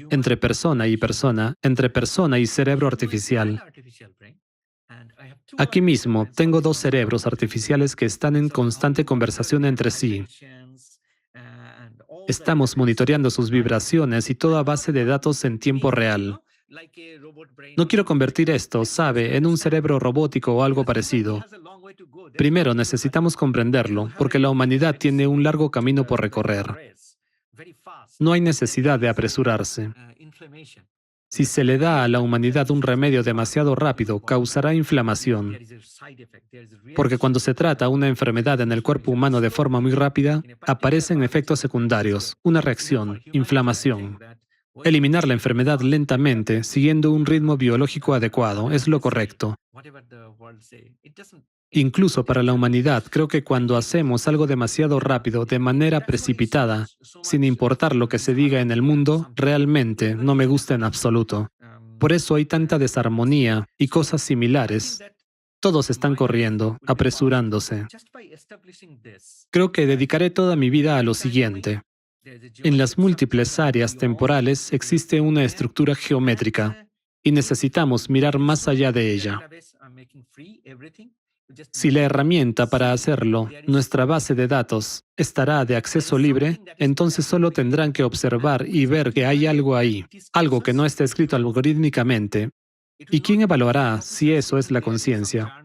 entre persona, entre persona y cerebro artificial. Aquí mismo tengo dos cerebros artificiales que están en constante conversación entre sí. Estamos monitoreando sus vibraciones y toda base de datos en tiempo real. No quiero convertir esto, sabe, en un cerebro robótico o algo parecido. Primero necesitamos comprenderlo, porque la humanidad tiene un largo camino por recorrer. No hay necesidad de apresurarse. Si se le da a la humanidad un remedio demasiado rápido, causará inflamación. Porque cuando se trata una enfermedad en el cuerpo humano de forma muy rápida, aparecen efectos secundarios, una reacción, inflamación. Eliminar la enfermedad lentamente, siguiendo un ritmo biológico adecuado, es lo correcto. Incluso para la humanidad, creo que cuando hacemos algo demasiado rápido, de manera precipitada, sin importar lo que se diga en el mundo, realmente no me gusta en absoluto. Por eso hay tanta desarmonía y cosas similares. Todos están corriendo, apresurándose. Creo que dedicaré toda mi vida a lo siguiente. En las múltiples áreas temporales existe una estructura geométrica y necesitamos mirar más allá de ella. Si la herramienta para hacerlo, nuestra base de datos, estará de acceso libre, entonces solo tendrán que observar y ver que hay algo ahí, algo que no está escrito algorítmicamente. ¿Y quién evaluará si eso es la conciencia?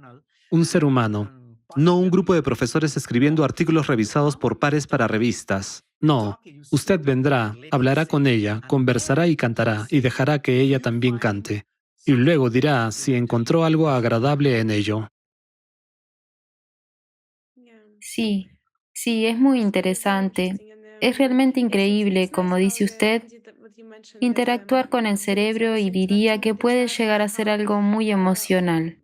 Un ser humano. No un grupo de profesores escribiendo artículos revisados por pares para revistas. No, usted vendrá, hablará con ella, conversará y cantará, y dejará que ella también cante. Y luego dirá si encontró algo agradable en ello. Sí, sí, es muy interesante. Es realmente increíble, como dice usted, interactuar con el cerebro y diría que puede llegar a ser algo muy emocional.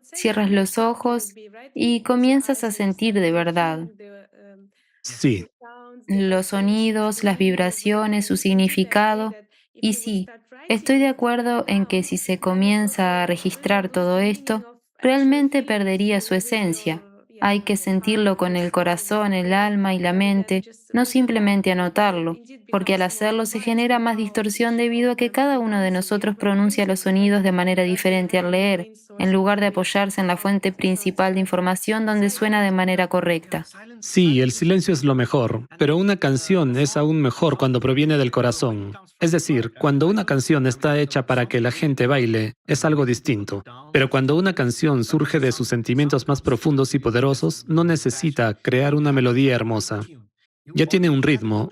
Cierras los ojos y comienzas a sentir de verdad Sí, los sonidos, las vibraciones, su significado. Y sí, estoy de acuerdo en que si se comienza a registrar todo esto, realmente perdería su esencia. Hay que sentirlo con el corazón, el alma y la mente, no simplemente anotarlo, porque al hacerlo se genera más distorsión debido a que cada uno de nosotros pronuncia los sonidos de manera diferente al leer, en lugar de apoyarse en la fuente principal de información donde suena de manera correcta. sí, el silencio es lo mejor, pero una canción es aún mejor cuando proviene del corazón. Es decir, cuando una canción está hecha para que la gente baile, es algo distinto. Pero cuando una canción surge de sus sentimientos más profundos y poderosos, no necesita crear una melodía hermosa. Ya tiene un ritmo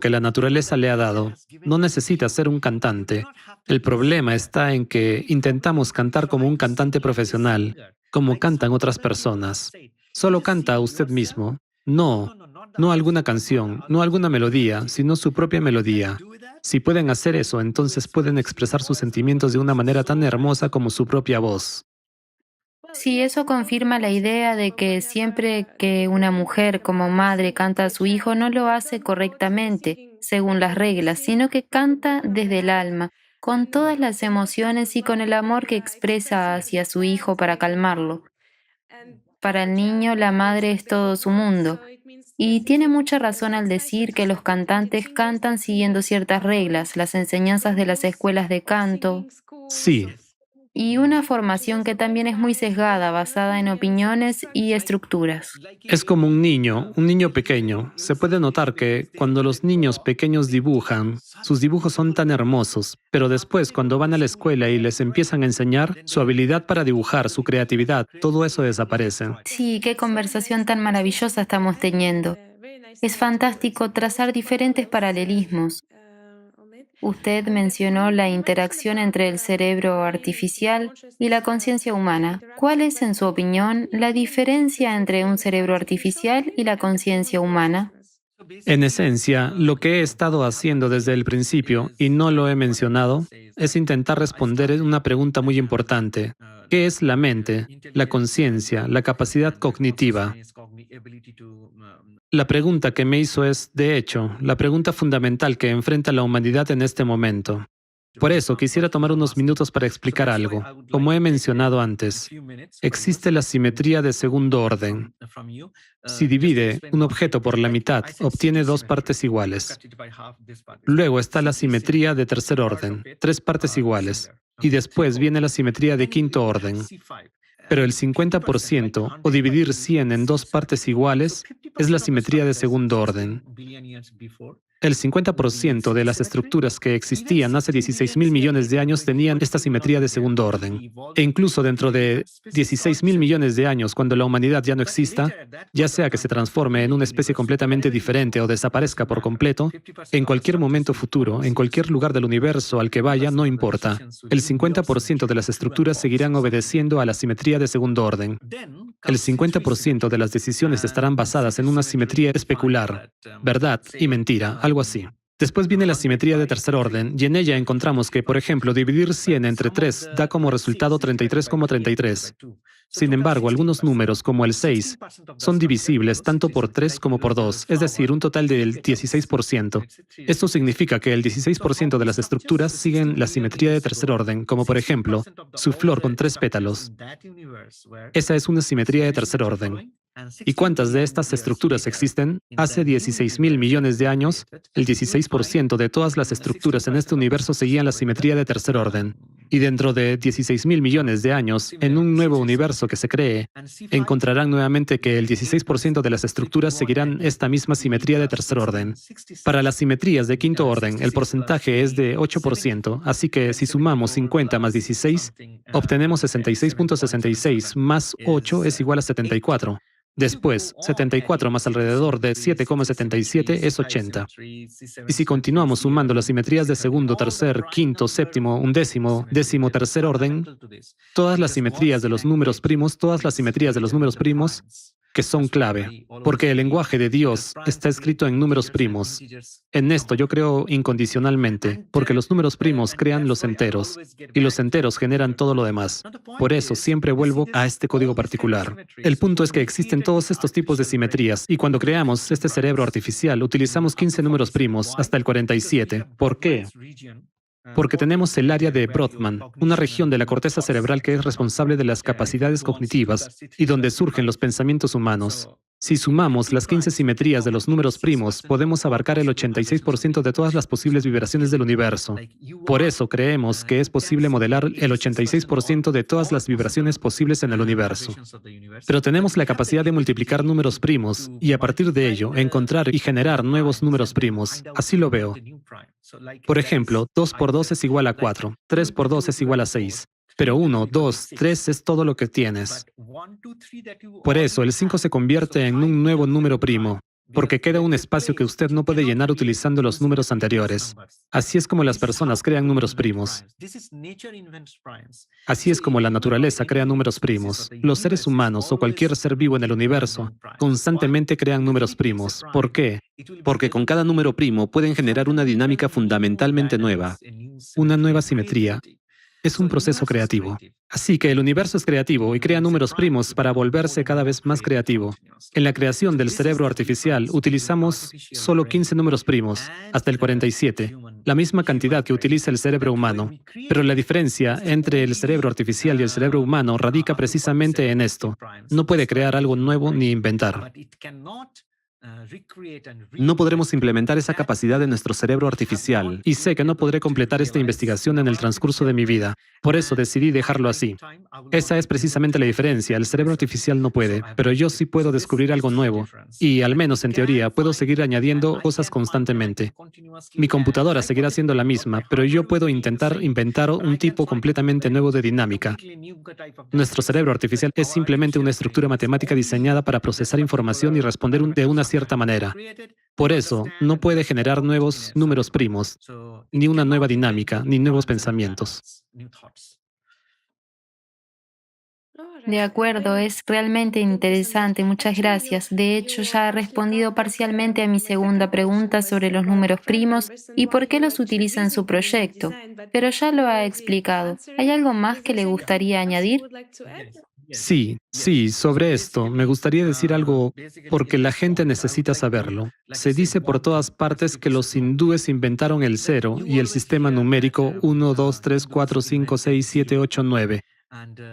que la naturaleza le ha dado. No necesita ser un cantante. El problema está en que intentamos cantar como un cantante profesional, como cantan otras personas. Solo canta usted mismo. No, no alguna canción, no alguna melodía, sino su propia melodía. Si pueden hacer eso, entonces pueden expresar sus sentimientos de una manera tan hermosa como su propia voz. Sí, eso confirma la idea de que siempre que una mujer como madre canta a su hijo no lo hace correctamente, según las reglas, sino que canta desde el alma, con todas las emociones y con el amor que expresa hacia su hijo para calmarlo. Para el niño, la madre es todo su mundo. Y tiene mucha razón al decir que los cantantes cantan siguiendo ciertas reglas, las enseñanzas de las escuelas de canto, Sí, y una formación que también es muy sesgada, basada en opiniones y estructuras. es como un niño pequeño. Se puede notar que cuando los niños pequeños dibujan, sus dibujos son tan hermosos, pero después cuando van a la escuela y les empiezan a enseñar, su habilidad para dibujar, su creatividad, todo eso desaparece. Sí, qué conversación tan maravillosa estamos teniendo. Es fantástico trazar diferentes paralelismos. Usted mencionó la interacción entre el cerebro artificial y la conciencia humana. ¿Cuál es, en su opinión, la diferencia entre un cerebro artificial y la conciencia humana? En esencia, lo que he estado haciendo desde el principio, y no lo he mencionado, es intentar responder una pregunta muy importante. ¿Qué es la mente, la conciencia, la capacidad cognitiva? La pregunta que me hizo es, de hecho, la pregunta fundamental que enfrenta la humanidad en este momento. Por eso quisiera tomar unos minutos para explicar algo. Como he mencionado antes, existe la simetría de segundo orden. Si divide un objeto por la mitad, obtiene dos partes iguales. Luego está la simetría de tercer orden, tres partes iguales. Y después viene la simetría de quinto orden. Pero el 50%, o dividir 100 en dos partes iguales, es la simetría de segundo orden. El 50% de las estructuras que existían hace 16.000 millones de años tenían esta simetría de segundo orden. E incluso dentro de 16.000 millones de años, cuando la humanidad ya no exista, ya sea que se transforme en una especie completamente diferente o desaparezca por completo, en cualquier momento futuro, en cualquier lugar del universo al que vaya, no importa. El 50% de las estructuras seguirán obedeciendo a la simetría de segundo orden. El 50% de las decisiones estarán basadas en una simetría especular, verdad y mentira, algo así. Después viene la simetría de tercer orden, y en ella encontramos que, por ejemplo, dividir 100 entre 3 da como resultado 33,33. Sin embargo, algunos números, como el 6, son divisibles tanto por 3 como por 2, es decir, un total del 16%. Esto significa que el 16% de las estructuras siguen la simetría de tercer orden, como por ejemplo, su flor con 3 pétalos. Esa es una simetría de tercer orden. ¿Y cuántas de estas estructuras existen? Hace 16.000 millones de años, el 16% de todas las estructuras en este universo seguían la simetría de tercer orden. Y dentro de 16.000 millones de años, en un nuevo universo que se cree, encontrarán nuevamente que el 16% de las estructuras seguirán esta misma simetría de tercer orden. Para las simetrías de quinto orden, el porcentaje es de 8%, así que si sumamos 50 más 16, obtenemos 66,66 más 8 es igual a 74. Después, 74 más alrededor de 7,77 es 80. Y si continuamos sumando las simetrías de segundo, tercer, quinto, séptimo, undécimo, décimo, tercer orden, todas las simetrías de los números primos, que son clave, porque el lenguaje de Dios está escrito en números primos. En esto yo creo incondicionalmente, porque los números primos crean los enteros, y los enteros generan todo lo demás. Por eso siempre vuelvo a este código particular. El punto es que existen todos estos tipos de simetrías, y cuando creamos este cerebro artificial utilizamos 15 números primos hasta el 47. ¿Por qué? Porque tenemos el área de Brodmann, una región de la corteza cerebral que es responsable de las capacidades cognitivas y donde surgen los pensamientos humanos. Si sumamos las 15 simetrías de los números primos, podemos abarcar el 86% de todas las posibles vibraciones del universo. Por eso creemos que es posible modelar el 86% de todas las vibraciones posibles en el universo. Pero tenemos la capacidad de multiplicar números primos y a partir de ello encontrar y generar nuevos números primos. Así lo veo. Por ejemplo, 2 por 2 es igual a 4, 3 por 2 es igual a 6. Pero 1, 2, 3 es todo lo que tienes. Por eso, el 5 se convierte en un nuevo número primo, porque queda un espacio que usted no puede llenar utilizando los números anteriores. Así es como las personas crean números primos. Así es como la naturaleza crea números primos. Los seres humanos o cualquier ser vivo en el universo constantemente crean números primos. ¿Por qué? Porque con cada número primo pueden generar una dinámica fundamentalmente nueva. Una nueva simetría. Es un proceso creativo. Así que el universo es creativo y crea números primos para volverse cada vez más creativo. En la creación del cerebro artificial utilizamos solo 15 números primos, hasta el 47, la misma cantidad que utiliza el cerebro humano. Pero la diferencia entre el cerebro artificial y el cerebro humano radica precisamente en esto. No puede crear algo nuevo ni inventar. No podremos implementar esa capacidad de nuestro cerebro artificial. Y sé que no podré completar esta investigación en el transcurso de mi vida. Por eso decidí dejarlo así. Esa es precisamente la diferencia. El cerebro artificial no puede, pero yo sí puedo descubrir algo nuevo. Y, al menos en teoría, puedo seguir añadiendo cosas constantemente. Mi computadora seguirá siendo la misma, pero yo puedo intentar inventar un tipo completamente nuevo de dinámica. Nuestro cerebro artificial es simplemente una estructura matemática diseñada para procesar información y responder de una cierta manera. Por eso, no puede generar nuevos números primos, ni una nueva dinámica, ni nuevos pensamientos. De acuerdo, es realmente interesante. Muchas gracias. De hecho, ya ha respondido parcialmente a mi segunda pregunta sobre los números primos y por qué los utiliza en su proyecto, pero ya lo ha explicado. ¿Hay algo más que le gustaría añadir? Sí, sobre esto me gustaría decir algo porque la gente necesita saberlo. Se dice por todas partes que los hindúes inventaron el cero y el sistema numérico 1, 2, 3, 4, 5, 6, 7, 8, 9.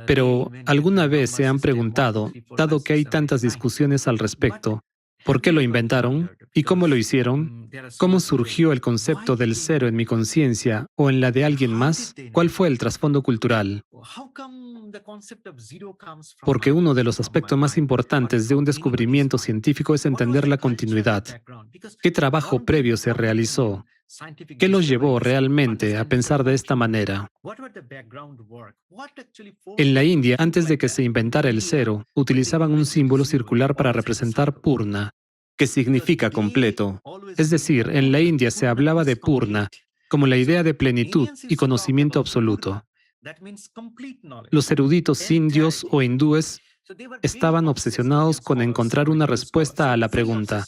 Pero ¿alguna vez se han preguntado, dado que hay tantas discusiones al respecto, por qué lo inventaron y cómo lo hicieron? ¿Cómo surgió el concepto del cero en mi conciencia o en la de alguien más? ¿Cuál fue el trasfondo cultural? Porque uno de los aspectos más importantes de un descubrimiento científico es entender la continuidad. ¿Qué trabajo previo se realizó? ¿Qué los llevó realmente a pensar de esta manera? En la India, antes de que se inventara el cero, utilizaban un símbolo circular para representar Purna, que significa completo. es decir, en la India se hablaba de Purna como la idea de plenitud y conocimiento absoluto. Los eruditos indios o hindúes estaban obsesionados con encontrar una respuesta a la pregunta,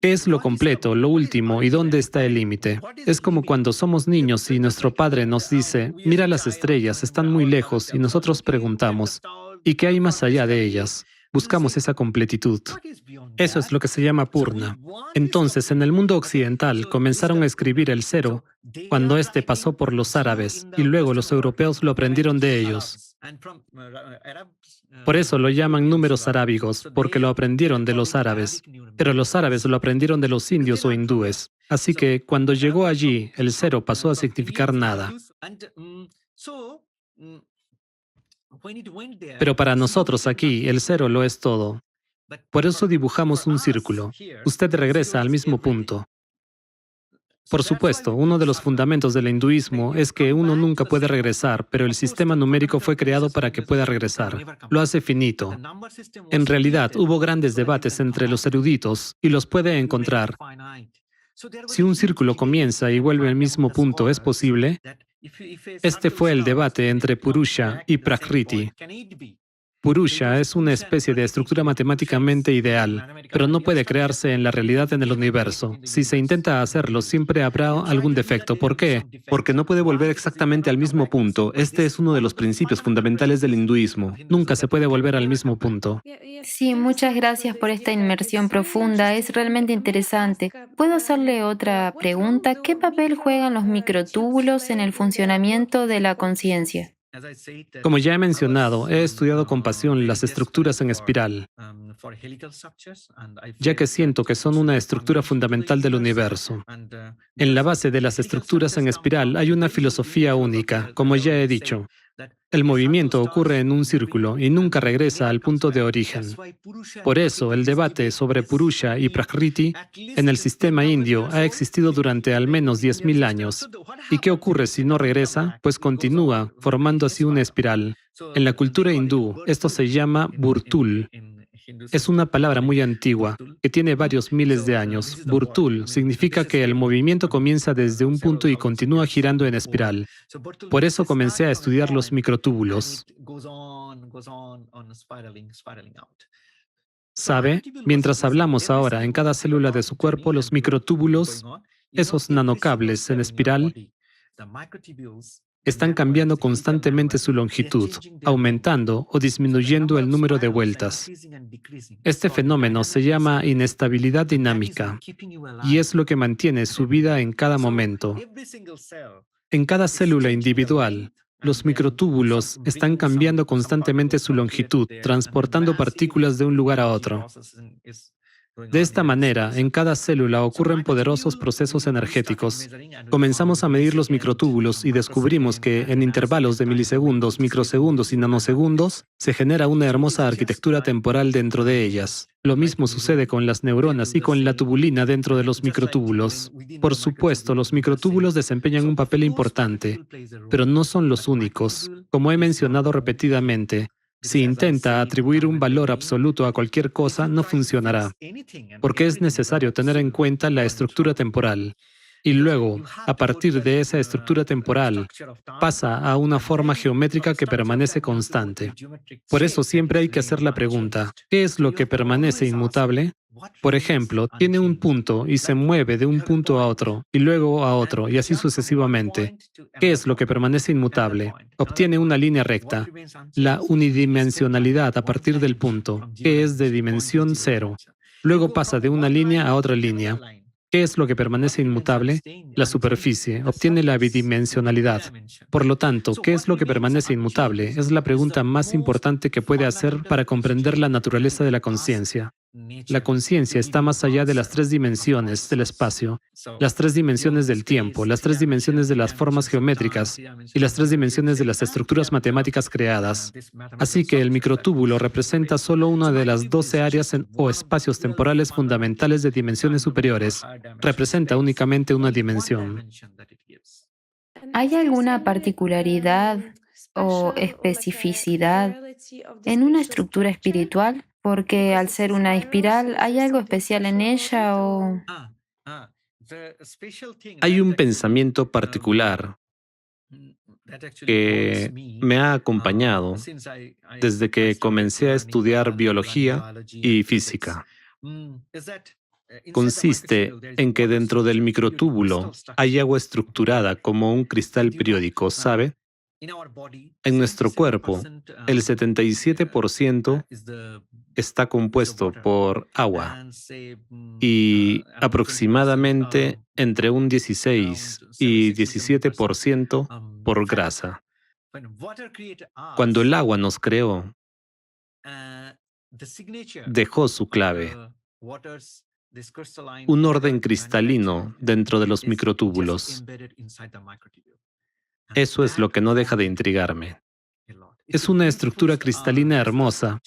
¿Qué es lo completo, lo último y dónde está el límite? Es como cuando somos niños y nuestro padre nos dice, mira las estrellas, están muy lejos y nosotros preguntamos, ¿y qué hay más allá de ellas? Buscamos esa completitud. Eso es lo que se llama Purna. Entonces, en el mundo occidental comenzaron a escribir el cero cuando éste pasó por los árabes y luego los europeos lo aprendieron de ellos. Por eso lo llaman números arábigos, porque lo aprendieron de los árabes. Pero los árabes lo aprendieron de los indios o hindúes. Así que cuando llegó allí, el cero pasó a significar nada. Pero para nosotros aquí, el cero lo es todo. Por eso dibujamos un círculo. Usted regresa al mismo punto. Por supuesto, uno de los fundamentos del hinduismo es que uno nunca puede regresar, pero el sistema numérico fue creado para que pueda regresar. Lo hace finito. En realidad, hubo grandes debates entre los eruditos y los puede encontrar. Si un círculo comienza y vuelve al mismo punto, ¿es posible? Este fue el debate entre Purusha y Prakriti. Purusha es una especie de estructura matemáticamente ideal, pero no puede crearse en la realidad en el universo. Si se intenta hacerlo, siempre habrá algún defecto. ¿Por qué? Porque no puede volver exactamente al mismo punto. Este es uno de los principios fundamentales del hinduismo. Nunca se puede volver al mismo punto. Sí, muchas gracias por esta inmersión profunda. Es realmente interesante. ¿Puedo hacerle otra pregunta? ¿Qué papel juegan los microtúbulos en el funcionamiento de la conciencia? Como ya he mencionado, he estudiado con pasión las estructuras en espiral, ya que siento que son una estructura fundamental del universo. En la base de las estructuras en espiral hay una filosofía única, como ya he dicho. El movimiento ocurre en un círculo y nunca regresa al punto de origen. Por eso, el debate sobre Purusha y Prakriti en el sistema indio ha existido durante al menos 10.000 años. ¿Y qué ocurre si no regresa? Pues continúa, formando así una espiral. En la cultura hindú, esto se llama Burtul. Es una palabra muy antigua, que tiene varios miles de años. Burtul significa que el movimiento comienza desde un punto y continúa girando en espiral. Por eso comencé a estudiar los microtúbulos. ¿Sabe? Mientras hablamos ahora, en cada célula de su cuerpo, los microtúbulos, esos nanocables en espiral, están cambiando constantemente su longitud, aumentando o disminuyendo el número de vueltas. Este fenómeno se llama inestabilidad dinámica y es lo que mantiene su vida en cada momento. En cada célula individual, los microtúbulos están cambiando constantemente su longitud, transportando partículas de un lugar a otro. De esta manera, en cada célula ocurren poderosos procesos energéticos. Comenzamos a medir los microtúbulos y descubrimos que, en intervalos de milisegundos, microsegundos y nanosegundos, se genera una hermosa arquitectura temporal dentro de ellas. Lo mismo sucede con las neuronas y con la tubulina dentro de los microtúbulos. Por supuesto, los microtúbulos desempeñan un papel importante, pero no son los únicos. Como he mencionado repetidamente, si intenta atribuir un valor absoluto a cualquier cosa, no funcionará, porque es necesario tener en cuenta la estructura temporal. Y luego, a partir de esa estructura temporal, pasa a una forma geométrica que permanece constante. Por eso siempre hay que hacer la pregunta, ¿qué es lo que permanece inmutable? Por ejemplo, tiene un punto y se mueve de un punto a otro, y luego a otro, y así sucesivamente. ¿Qué es lo que permanece inmutable? Obtiene una línea recta, la unidimensionalidad a partir del punto, que es de dimensión cero. Luego pasa de una línea a otra línea. ¿Qué es lo que permanece inmutable? La superficie. Obtiene la bidimensionalidad. Por lo tanto, ¿qué es lo que permanece inmutable? Es la pregunta más importante que puede hacer para comprender la naturaleza de la conciencia. La conciencia está más allá de las 3 dimensiones del espacio, las 3 dimensiones del tiempo, las 3 dimensiones de las formas geométricas y las 3 dimensiones de las estructuras matemáticas creadas. Así que el microtúbulo representa solo una de las 12 áreas o espacios temporales fundamentales de dimensiones superiores. Representa únicamente una dimensión. ¿Hay alguna particularidad o especificidad en una estructura espiritual? Porque al ser una espiral, ¿hay algo especial en ella o...? Hay un pensamiento particular que me ha acompañado desde que comencé a estudiar biología y física. consiste en que dentro del microtúbulo hay agua estructurada como un cristal periódico, ¿sabe? En nuestro cuerpo, el 77% está compuesto por agua y aproximadamente entre un 16 y 17% por grasa. Cuando el agua nos creó, dejó su clave, un orden cristalino dentro de los microtúbulos. Eso es lo que no deja de intrigarme. Es una estructura cristalina hermosa,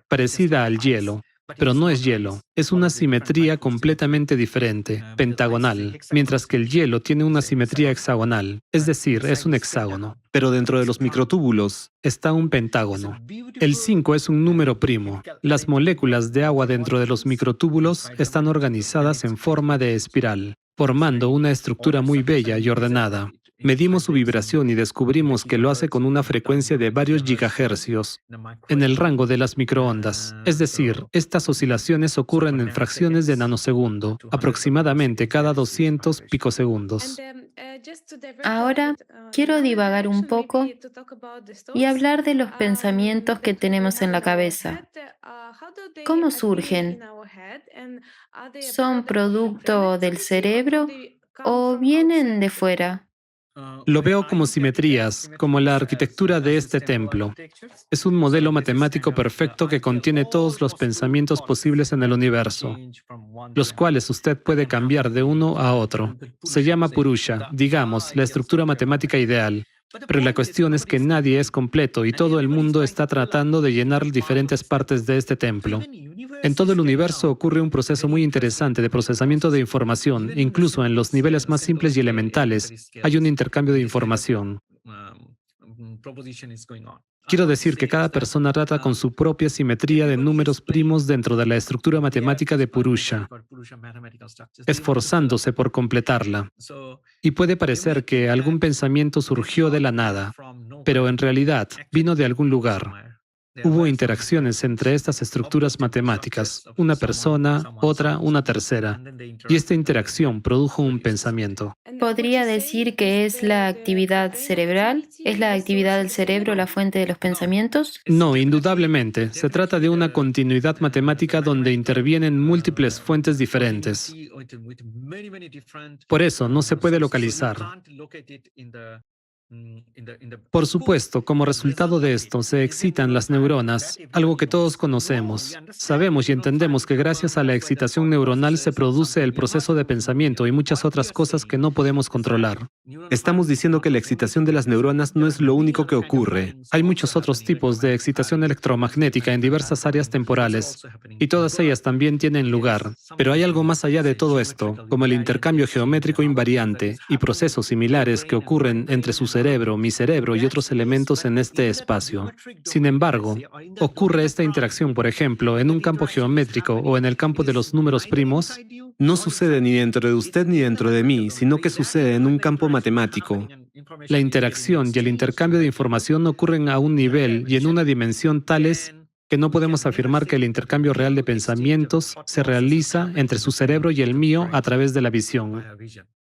parecida al hielo, pero no es hielo. Es una simetría completamente diferente, pentagonal, mientras que el hielo tiene una simetría hexagonal, es decir, es un hexágono. Pero dentro de los microtúbulos está un pentágono. El 5 es un número primo. Las moléculas de agua dentro de los microtúbulos están organizadas en forma de espiral, formando una estructura muy bella y ordenada. Medimos su vibración y descubrimos que lo hace con una frecuencia de varios gigahercios, en el rango de las microondas. Es decir, estas oscilaciones ocurren en fracciones de nanosegundo, aproximadamente cada 200 picosegundos. Ahora quiero divagar un poco y hablar de los pensamientos que tenemos en la cabeza. ¿Cómo surgen? ¿Son producto del cerebro o vienen de fuera? Lo veo como simetrías, como la arquitectura de este templo. Es un modelo matemático perfecto que contiene todos los pensamientos posibles en el universo, los cuales usted puede cambiar de uno a otro. Se llama Purusha, digamos, la estructura matemática ideal. Pero la cuestión es que nadie es completo y todo el mundo está tratando de llenar diferentes partes de este templo. En todo el universo ocurre un proceso muy interesante de procesamiento de información. Incluso en los niveles más simples y elementales hay un intercambio de información. Quiero decir que cada persona trata con su propia simetría de números primos dentro de la estructura matemática de Purusha, esforzándose por completarla. Y puede parecer que algún pensamiento surgió de la nada, pero en realidad vino de algún lugar. Hubo interacciones entre estas estructuras matemáticas, una persona, otra, una tercera, y esta interacción produjo un pensamiento. ¿Podría decir que es la actividad cerebral? ¿Es la actividad del cerebro la fuente de los pensamientos? No, indudablemente. Se trata de una continuidad matemática donde intervienen múltiples fuentes diferentes. Por eso no se puede localizar. Por supuesto, como resultado de esto, se excitan las neuronas, algo que todos conocemos. Sabemos y entendemos que gracias a la excitación neuronal se produce el proceso de pensamiento y muchas otras cosas que no podemos controlar. Estamos diciendo que la excitación de las neuronas no es lo único que ocurre. Hay muchos otros tipos de excitación electromagnética en diversas áreas temporales, y todas ellas también tienen lugar. Pero hay algo más allá de todo esto, como el intercambio geométrico invariante y procesos similares que ocurren entre su cerebro, mi cerebro y otros elementos en este espacio. Sin embargo, ocurre esta interacción, por ejemplo, en un campo geométrico o en el campo de los números primos. No sucede ni dentro de usted ni dentro de mí, sino que sucede en un campo matemático. La interacción y el intercambio de información ocurren a un nivel y en una dimensión tales que no podemos afirmar que el intercambio real de pensamientos se realiza entre su cerebro y el mío a través de la visión.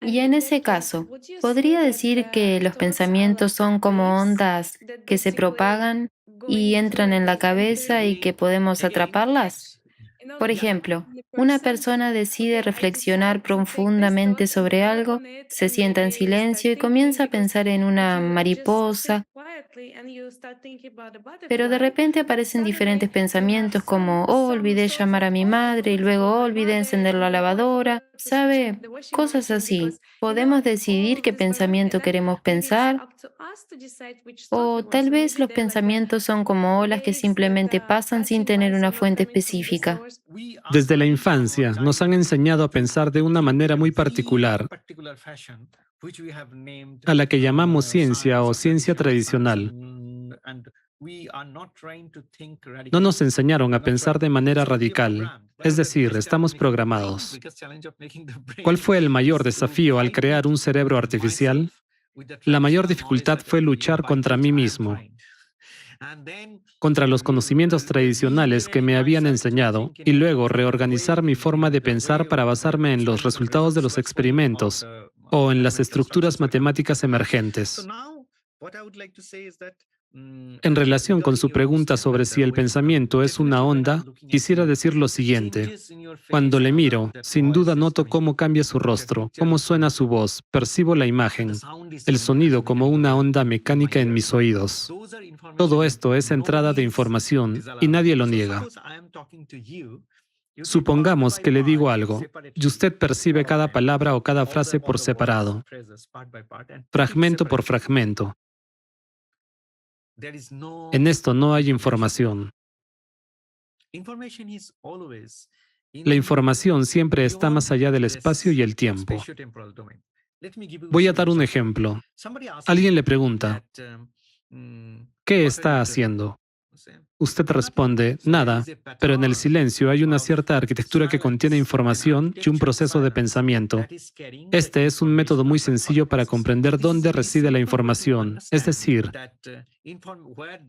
Y en ese caso, ¿podría decir que los pensamientos son como ondas que se propagan y entran en la cabeza y que podemos atraparlas? Por ejemplo, una persona decide reflexionar profundamente sobre algo, se sienta en silencio y comienza a pensar en una mariposa, pero de repente aparecen diferentes pensamientos como, oh, olvidé llamar a mi madre y luego "Oh, olvidé encender la lavadora", ¿sabe? Cosas así. ¿Podemos decidir qué pensamiento queremos pensar? O tal vez los pensamientos son como olas que simplemente pasan sin tener una fuente específica. Desde la infancia nos han enseñado a pensar de una manera muy particular, a la que llamamos ciencia o ciencia tradicional. No nos enseñaron a pensar de manera radical, es decir, estamos programados. ¿Cuál fue el mayor desafío al crear un cerebro artificial? La mayor dificultad fue luchar contra mí mismo. contra los conocimientos tradicionales que me habían enseñado y luego reorganizar mi forma de pensar para basarme en los resultados de los experimentos o en las estructuras matemáticas emergentes. En relación con su pregunta sobre si el pensamiento es una onda, quisiera decir lo siguiente. Cuando le miro, sin duda noto cómo cambia su rostro, cómo suena su voz, percibo la imagen, el sonido como una onda mecánica en mis oídos. Todo esto es entrada de información y nadie lo niega. Supongamos que le digo algo y usted percibe cada palabra o cada frase por separado, fragmento por fragmento. En esto no hay información. La información siempre está más allá del espacio y el tiempo. Voy a dar un ejemplo. Alguien le pregunta, ¿qué está haciendo? Usted responde, nada, pero en el silencio hay una cierta arquitectura que contiene información y un proceso de pensamiento. Este es un método muy sencillo para comprender dónde reside la información, es decir,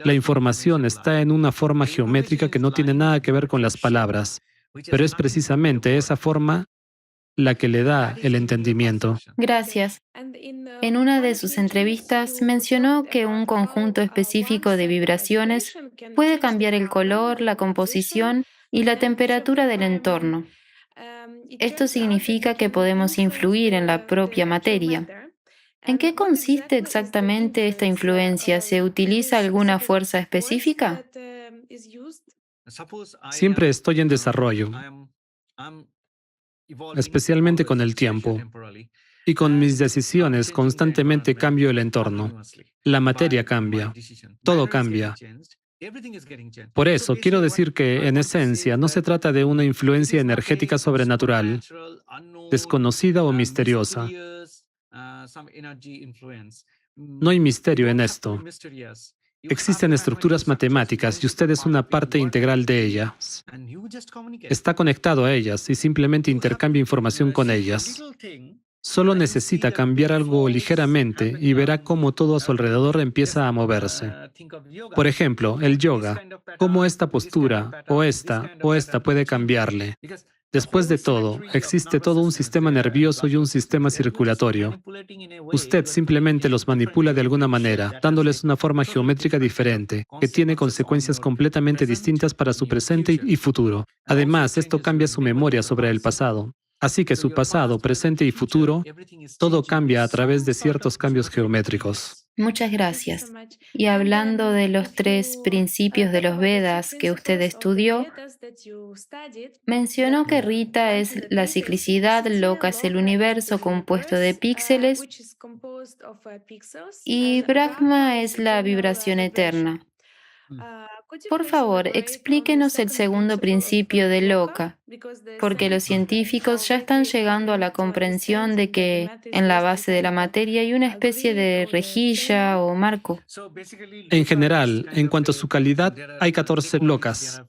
la información está en una forma geométrica que no tiene nada que ver con las palabras, pero es precisamente esa forma la que le da el entendimiento. Gracias. En una de sus entrevistas mencionó que un conjunto específico de vibraciones puede cambiar el color, la composición y la temperatura del entorno. Esto significa que podemos influir en la propia materia. ¿En qué consiste exactamente esta influencia? ¿Se utiliza alguna fuerza específica? Siempre estoy en desarrollo, especialmente con el tiempo. Y con mis decisiones constantemente cambio el entorno. La materia cambia. Todo cambia. Por eso, quiero decir que, en esencia, no se trata de una influencia energética sobrenatural, desconocida o misteriosa. No hay misterio en esto. Existen estructuras matemáticas y usted es una parte integral de ellas. Está conectado a ellas y simplemente intercambia información con ellas. Solo necesita cambiar algo ligeramente y verá cómo todo a su alrededor empieza a moverse. Por ejemplo, el yoga, cómo esta postura o esta puede cambiarle. Después de todo, existe todo un sistema nervioso y un sistema circulatorio. Usted simplemente los manipula de alguna manera, dándoles una forma geométrica diferente, que tiene consecuencias completamente distintas para su presente y futuro. Además, esto cambia su memoria sobre el pasado. Así que su pasado, presente y futuro, todo cambia a través de ciertos cambios geométricos. Muchas gracias. Y hablando de los 3 principios de los Vedas que usted estudió, mencionó que Rita es la ciclicidad, Loka es el universo compuesto de píxeles y Brahma es la vibración eterna. Por favor, explíquenos el segundo principio de Loka, porque los científicos ya están llegando a la comprensión de que en la base de la materia hay una especie de rejilla o marco. En general, en cuanto a su calidad, hay 14 lokas.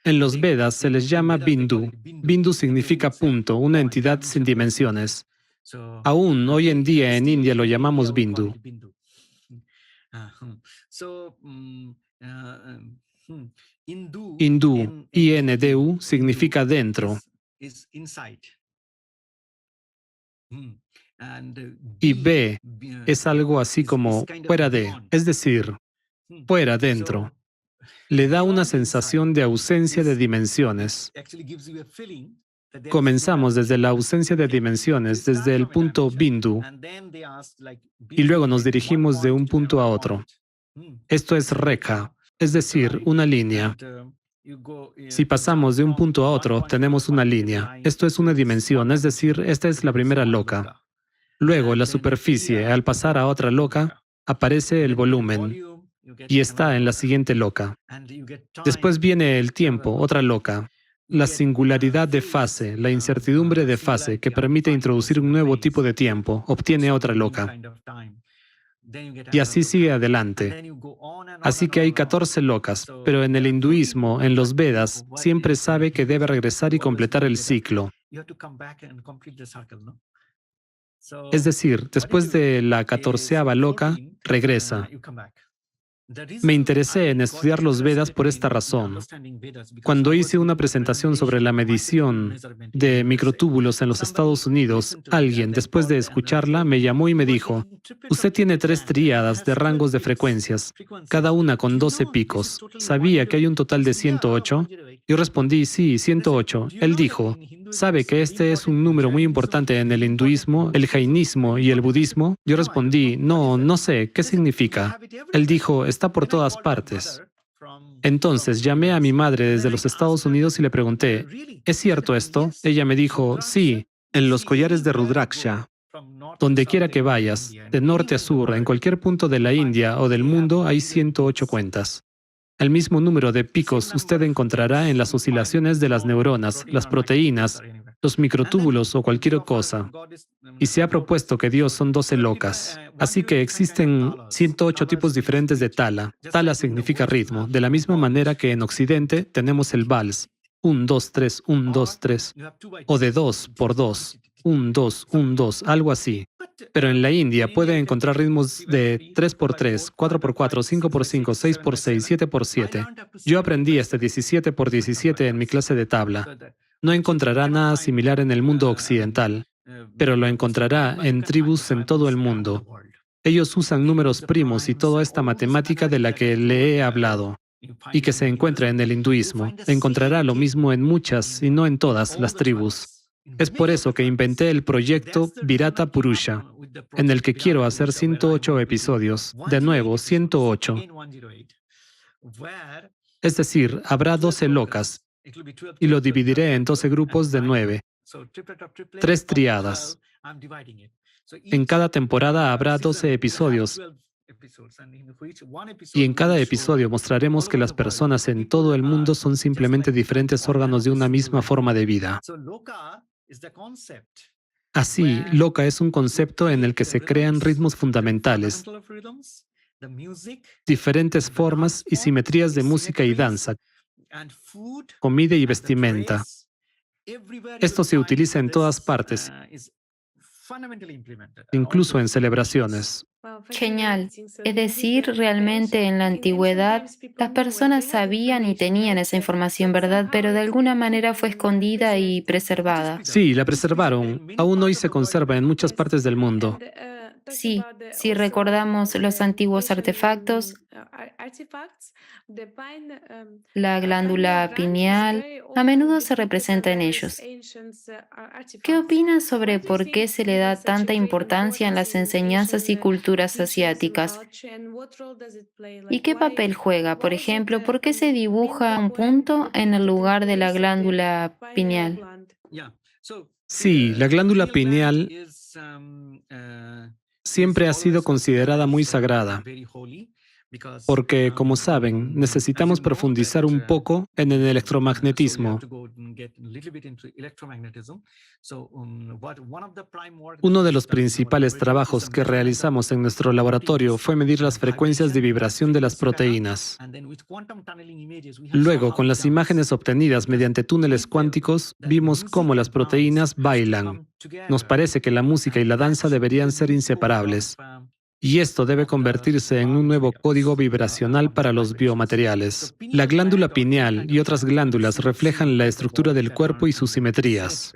En los Vedas se les llama Bindu. Bindu significa punto, una entidad sin dimensiones. Aún hoy en día en India lo llamamos Bindu. Hindú, INDU, significa dentro. Y B es algo así como fuera de, es decir, fuera, dentro. Le da una sensación de ausencia de dimensiones. Comenzamos desde la ausencia de dimensiones, desde el punto Bindu, y luego nos dirigimos de un punto a otro. Esto es rekha, es decir, una línea. Si pasamos de un punto a otro, obtenemos una línea. Esto es una dimensión, es decir, esta es la primera loka. Luego, la superficie, al pasar a otra loka, aparece el volumen y está en la siguiente loka. Después viene el tiempo, otra loka. La singularidad de fase, la incertidumbre de fase que permite introducir un nuevo tipo de tiempo, obtiene otra loka. Y así sigue adelante. Así que hay 14 lokas, pero en el hinduismo, en los Vedas, siempre sabe que debe regresar y completar el ciclo. Es decir, después de la 14ª loka, regresa. Me interesé en estudiar los Vedas por esta razón. Cuando hice una presentación sobre la medición de microtúbulos en los Estados Unidos, alguien, después de escucharla, me llamó y me dijo, usted tiene 3 tríadas de rangos de frecuencias, cada una con 12 picos. ¿Sabía que hay un total de 108? Yo respondí, sí, 108. Él dijo, ¿sabe que este es un número muy importante en el hinduismo, el jainismo y el budismo? Yo respondí, no, no sé, ¿qué significa? Él dijo, está por todas partes. Entonces llamé a mi madre desde los Estados Unidos y le pregunté, ¿es cierto esto? Ella me dijo, sí, en los collares de Rudraksha. Donde quiera que vayas, de norte a sur, en cualquier punto de la India o del mundo, hay 108 cuentas. El mismo número de picos usted encontrará en las oscilaciones de las neuronas, las proteínas, los microtúbulos o cualquier cosa. Y se ha propuesto que Dios son 12 locas. Así que existen 108 tipos diferentes de tala. Tala significa ritmo, de la misma manera que en Occidente tenemos el vals. 1, 2, 3, 1, 2, 3. O de 2 por 2. 1, 2, 1, 2, algo así. Pero en la India puede encontrar ritmos de 3 por 3, 4 por 4, 5 por 5, 6 por 6, 7 por 7. Yo aprendí este 17 por 17 en mi clase de tabla. No encontrará nada similar en el mundo occidental, pero lo encontrará en tribus en todo el mundo. Ellos usan números primos y toda esta matemática de la que le he hablado, y que se encuentra en el hinduismo. Encontrará lo mismo en muchas y no en todas las tribus. Es por eso que inventé el proyecto Virata Purusha, en el que quiero hacer 108 episodios. De nuevo, 108. Es decir, habrá 12 locas, y lo dividiré en 12 grupos de 9. 3 triadas. En cada temporada habrá 12 episodios. Y en cada episodio mostraremos que las personas en todo el mundo son simplemente diferentes órganos de una misma forma de vida. Así, loka es un concepto en el que se crean ritmos fundamentales, diferentes formas y simetrías de música y danza, comida y vestimenta. Esto se utiliza en todas partes, incluso en celebraciones. Genial. Es decir, realmente en la antigüedad las personas sabían y tenían esa información, ¿verdad? Pero de alguna manera fue escondida y preservada. Sí, la preservaron. Aún hoy se conserva en muchas partes del mundo. Sí, si recordamos los antiguos artefactos, la glándula pineal a menudo se representa en ellos. ¿Qué opinas sobre por qué se le da tanta importancia en las enseñanzas y culturas asiáticas? ¿Y qué papel juega? Por ejemplo, ¿por qué se dibuja un punto en el lugar de la glándula pineal? Sí, la glándula pineal siempre ha sido considerada muy sagrada, porque, como saben, necesitamos profundizar un poco en el electromagnetismo. Uno de los principales trabajos que realizamos en nuestro laboratorio fue medir las frecuencias de vibración de las proteínas. Luego, con las imágenes obtenidas mediante túneles cuánticos, vimos cómo las proteínas bailan. Nos parece que la música y la danza deberían ser inseparables. Y esto debe convertirse en un nuevo código vibracional para los biomateriales. La glándula pineal y otras glándulas reflejan la estructura del cuerpo y sus simetrías.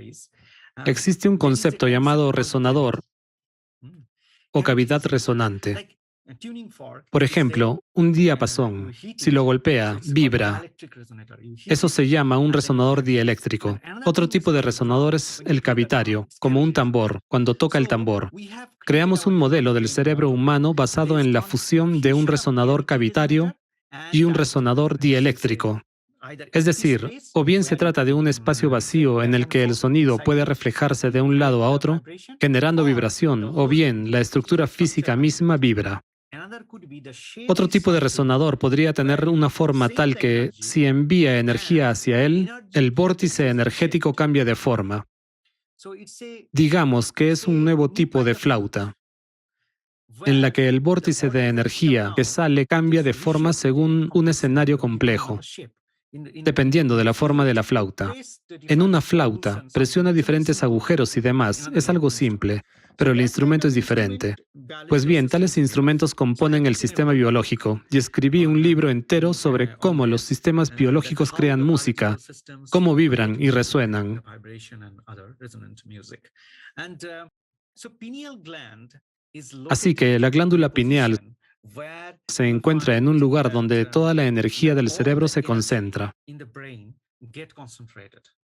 Existe un concepto llamado resonador o cavidad resonante. Por ejemplo, un diapasón, si lo golpea, vibra. Eso se llama un resonador dieléctrico. Otro tipo de resonador es el cavitario, como un tambor, cuando toca el tambor. Creamos un modelo del cerebro humano basado en la fusión de un resonador cavitario y un resonador dieléctrico. Es decir, o bien se trata de un espacio vacío en el que el sonido puede reflejarse de un lado a otro, generando vibración, o bien la estructura física misma vibra. Otro tipo de resonador podría tener una forma tal que, si envía energía hacia él, el vórtice energético cambia de forma. Digamos que es un nuevo tipo de flauta, en la que el vórtice de energía que sale cambia de forma según un escenario complejo, dependiendo de la forma de la flauta. En una flauta, presiona diferentes agujeros y demás. Es algo simple. pero el instrumento es diferente. Pues bien, tales instrumentos componen el sistema biológico, y escribí un libro entero sobre cómo los sistemas biológicos crean música, cómo vibran y resuenan. Así que la glándula pineal se encuentra en un lugar donde toda la energía del cerebro se concentra.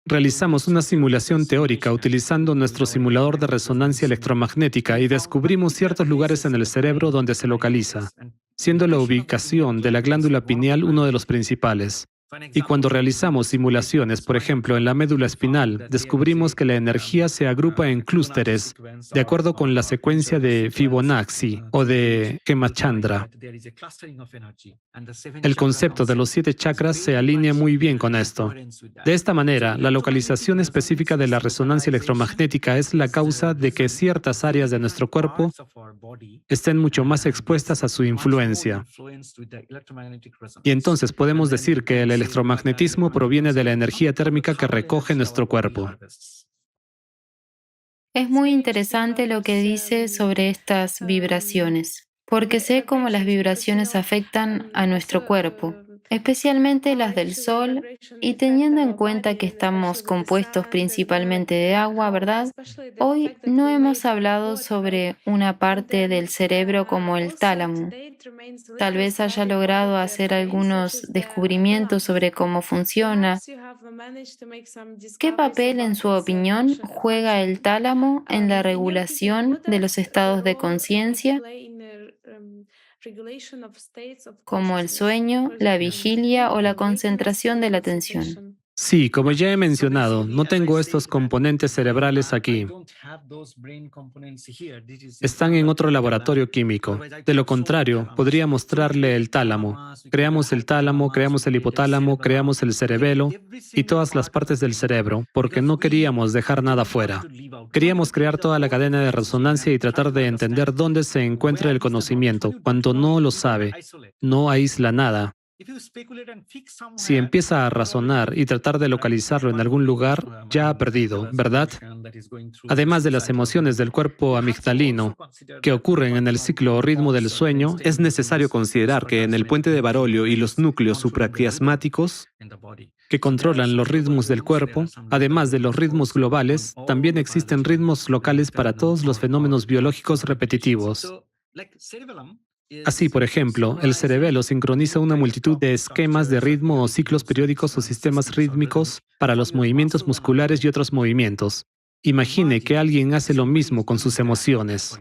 Realizamos una simulación teórica utilizando nuestro simulador de resonancia electromagnética y descubrimos ciertos lugares en el cerebro donde se localiza, siendo la ubicación de la glándula pineal uno de los principales. Y cuando realizamos simulaciones, por ejemplo, en la médula espinal, descubrimos que la energía se agrupa en clústeres, de acuerdo con la secuencia de Fibonacci o de Hemachandra. El concepto de los 7 chakras se alinea muy bien con esto. De esta manera, la localización específica de la resonancia electromagnética es la causa de que ciertas áreas de nuestro cuerpo estén mucho más expuestas a su influencia. Y entonces podemos decir que el electromagnetismo proviene de la energía térmica que recoge nuestro cuerpo. Es muy interesante lo que dice sobre estas vibraciones, porque sé cómo las vibraciones afectan a nuestro cuerpo, especialmente las del sol, y teniendo en cuenta que estamos compuestos principalmente de agua, ¿verdad? Hoy no hemos hablado sobre una parte del cerebro como el tálamo. Tal vez haya logrado hacer algunos descubrimientos sobre cómo funciona. ¿Qué papel, en su opinión, juega el tálamo en la regulación de los estados de conciencia, como el sueño, la vigilia o la concentración de la atención? Sí, como ya he mencionado, no tengo estos componentes cerebrales aquí. Están en otro laboratorio químico. De lo contrario, podría mostrarle el tálamo. Creamos el hipotálamo, creamos el cerebelo y todas las partes del cerebro, porque no queríamos dejar nada fuera. Queríamos crear toda la cadena de resonancia y tratar de entender dónde se encuentra el conocimiento, cuando no lo sabe. No aísla nada. Si empieza a razonar y tratar de localizarlo en algún lugar, ya ha perdido, ¿verdad? Además de las emociones del cuerpo amigdalino que ocurren en el ciclo o ritmo del sueño, Es necesario considerar que en el puente de Barolio y los núcleos supraquiasmáticos que controlan los ritmos del cuerpo, además de los ritmos globales, también existen ritmos locales para todos los fenómenos biológicos repetitivos. Así, por ejemplo, el cerebelo sincroniza una multitud de esquemas de ritmo o ciclos periódicos o sistemas rítmicos para los movimientos musculares y otros movimientos. Imagine que alguien hace lo mismo con sus emociones.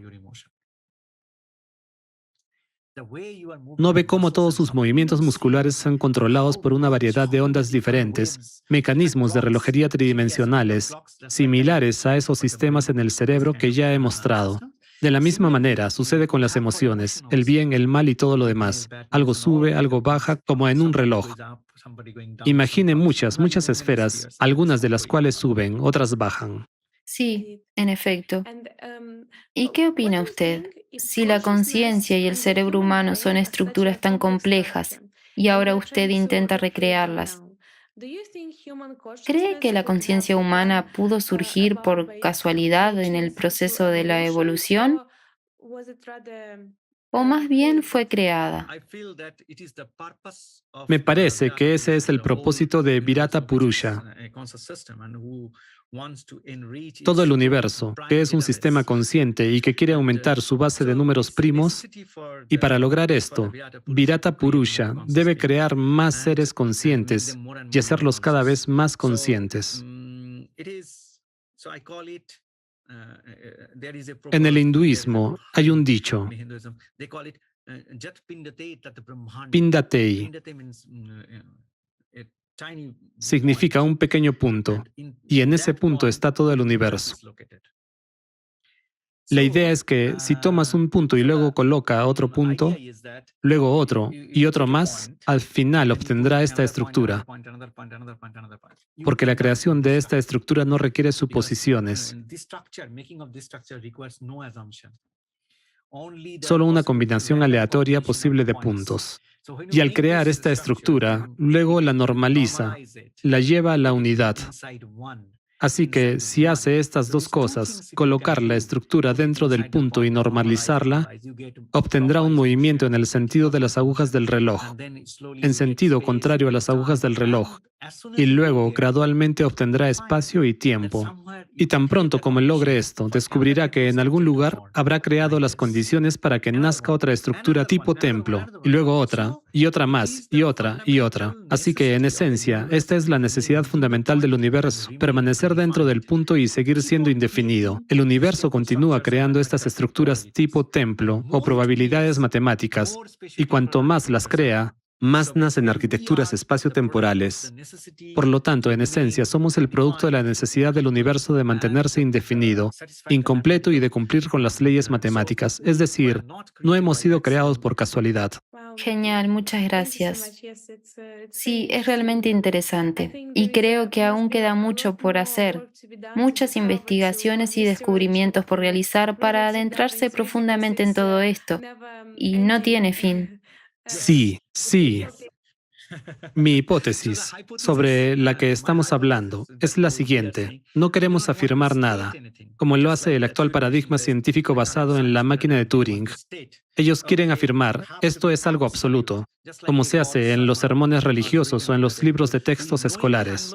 ¿No ve cómo todos sus movimientos musculares son controlados por una variedad de ondas diferentes, mecanismos de relojería tridimensionales, similares a esos sistemas en el cerebro que ya he mostrado? De la misma manera, sucede con las emociones, el bien, el mal y todo lo demás. Algo sube, algo baja, como en un reloj. Imagine muchas esferas, algunas de las cuales suben, otras bajan. Sí, en efecto. ¿Y qué opina usted? Si la conciencia y el cerebro humano son estructuras tan complejas y ahora usted intenta recrearlas, ¿cree que la conciencia humana pudo surgir por casualidad en el proceso de la evolución o más bien fue creada? Me parece que ese es el propósito de Virata Purusha. Todo el universo, que es un sistema consciente y que quiere aumentar su base de números primos, y para lograr esto, Virata Purusha debe crear más seres conscientes y hacerlos cada vez más conscientes. En el hinduismo hay un dicho, Pindatei, significa un pequeño punto, y en ese punto está todo el universo. La idea es que si tomas un punto y luego coloca otro punto, luego otro y otro más, al final obtendrá esta estructura, porque la creación de esta estructura no requiere suposiciones, solo una combinación aleatoria posible de puntos. Y al crear esta estructura, luego la normaliza, la lleva a la unidad. Así que si hace estas dos cosas, colocar la estructura dentro del punto y normalizarla, obtendrá un movimiento en el sentido de las agujas del reloj, en sentido contrario a las agujas del reloj, y luego gradualmente obtendrá espacio y tiempo. Y tan pronto como logre esto, descubrirá que en algún lugar habrá creado las condiciones para que nazca otra estructura tipo templo, y luego otra, y otra más, y otra, y otra. Así que, en esencia, esta es la necesidad fundamental del universo, permanecer dentro del punto y seguir siendo indefinido. El universo continúa creando estas estructuras tipo templo o probabilidades matemáticas, y cuanto más las crea, Más nacen arquitecturas espaciotemporales. por lo tanto, en esencia, somos el producto de la necesidad del universo de mantenerse indefinido, incompleto y de cumplir con las leyes matemáticas. Es decir, no hemos sido creados por casualidad. Genial, muchas gracias. Sí, es realmente interesante y creo que aún queda mucho por hacer, muchas investigaciones y descubrimientos por realizar para adentrarse profundamente en todo esto y no tiene fin. Sí, sí. Mi hipótesis sobre la que estamos hablando es la siguiente. No queremos afirmar nada, como lo hace el actual paradigma científico basado en la máquina de Turing. Ellos quieren afirmar, esto es algo absoluto, como se hace en los sermones religiosos o en los libros de textos escolares.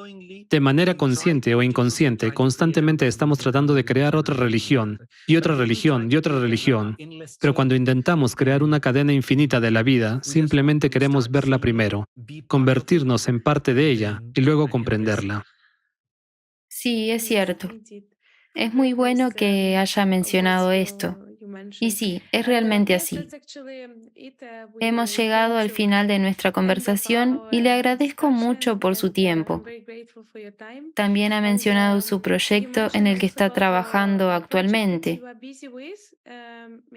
De manera consciente o inconsciente, constantemente estamos tratando de crear otra religión, y otra religión, y otra religión. Pero cuando intentamos crear una cadena infinita de la vida, simplemente queremos verla primero, convertirnos en parte de ella y luego comprenderla. Sí, es cierto. Es muy bueno que haya mencionado esto. Y sí, es realmente así. Hemos llegado al final de nuestra conversación y le agradezco mucho por su tiempo. También ha mencionado su proyecto en el que está trabajando actualmente.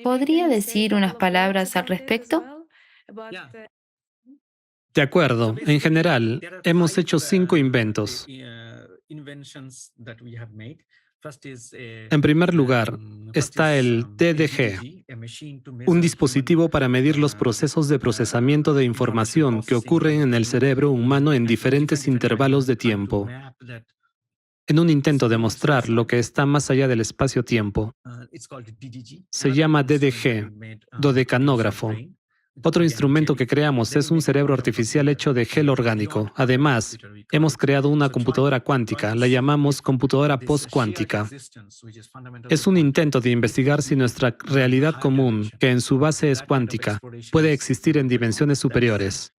¿Podría decir unas palabras al respecto? De acuerdo, en general, hemos hecho 5 inventos. En primer lugar, está el DDG, un dispositivo para medir los procesos de procesamiento de información que ocurren en el cerebro humano en diferentes intervalos de tiempo, en un intento de mostrar lo que está más allá del espacio-tiempo. Se llama DDG, dodecanógrafo. Otro instrumento que creamos es un cerebro artificial hecho de gel orgánico. Además, hemos creado una computadora cuántica, la llamamos computadora postcuántica. Es un intento de investigar si nuestra realidad común, que en su base es cuántica, puede existir en dimensiones superiores.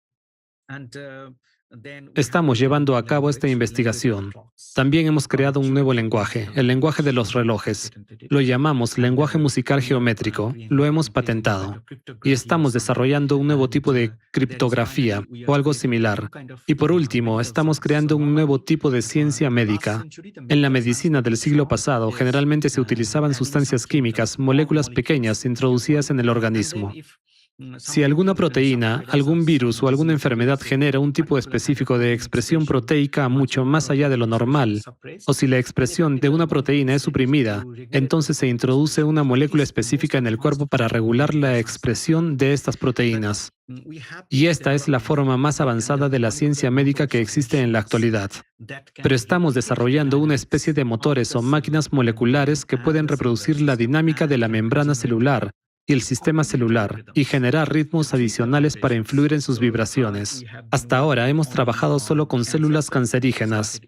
Estamos llevando a cabo esta investigación. También hemos creado un nuevo lenguaje, el lenguaje de los relojes. Lo llamamos lenguaje musical geométrico. Lo hemos patentado. Y estamos desarrollando un nuevo tipo de criptografía o algo similar. Y por último, estamos creando un nuevo tipo de ciencia médica. En la medicina del siglo pasado, generalmente se utilizaban sustancias químicas, moléculas pequeñas introducidas en el organismo. Si alguna proteína, algún virus o alguna enfermedad genera un tipo específico de expresión proteica mucho más allá de lo normal, o si la expresión de una proteína es suprimida, entonces se introduce una molécula específica en el cuerpo para regular la expresión de estas proteínas. Y esta es la forma más avanzada de la ciencia médica que existe en la actualidad. Pero estamos desarrollando una especie de motores o máquinas moleculares que pueden reproducir la dinámica de la membrana celular y el sistema celular y generar ritmos adicionales para influir en sus vibraciones. Hasta ahora hemos trabajado solo con células cancerígenas.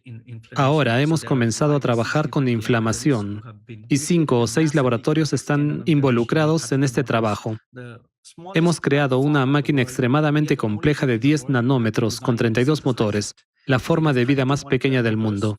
Ahora hemos comenzado a trabajar con inflamación y 5 o 6 laboratorios están involucrados en este trabajo. Hemos creado una máquina extremadamente compleja de 10 nanómetros con 32 motores, la forma de vida más pequeña del mundo.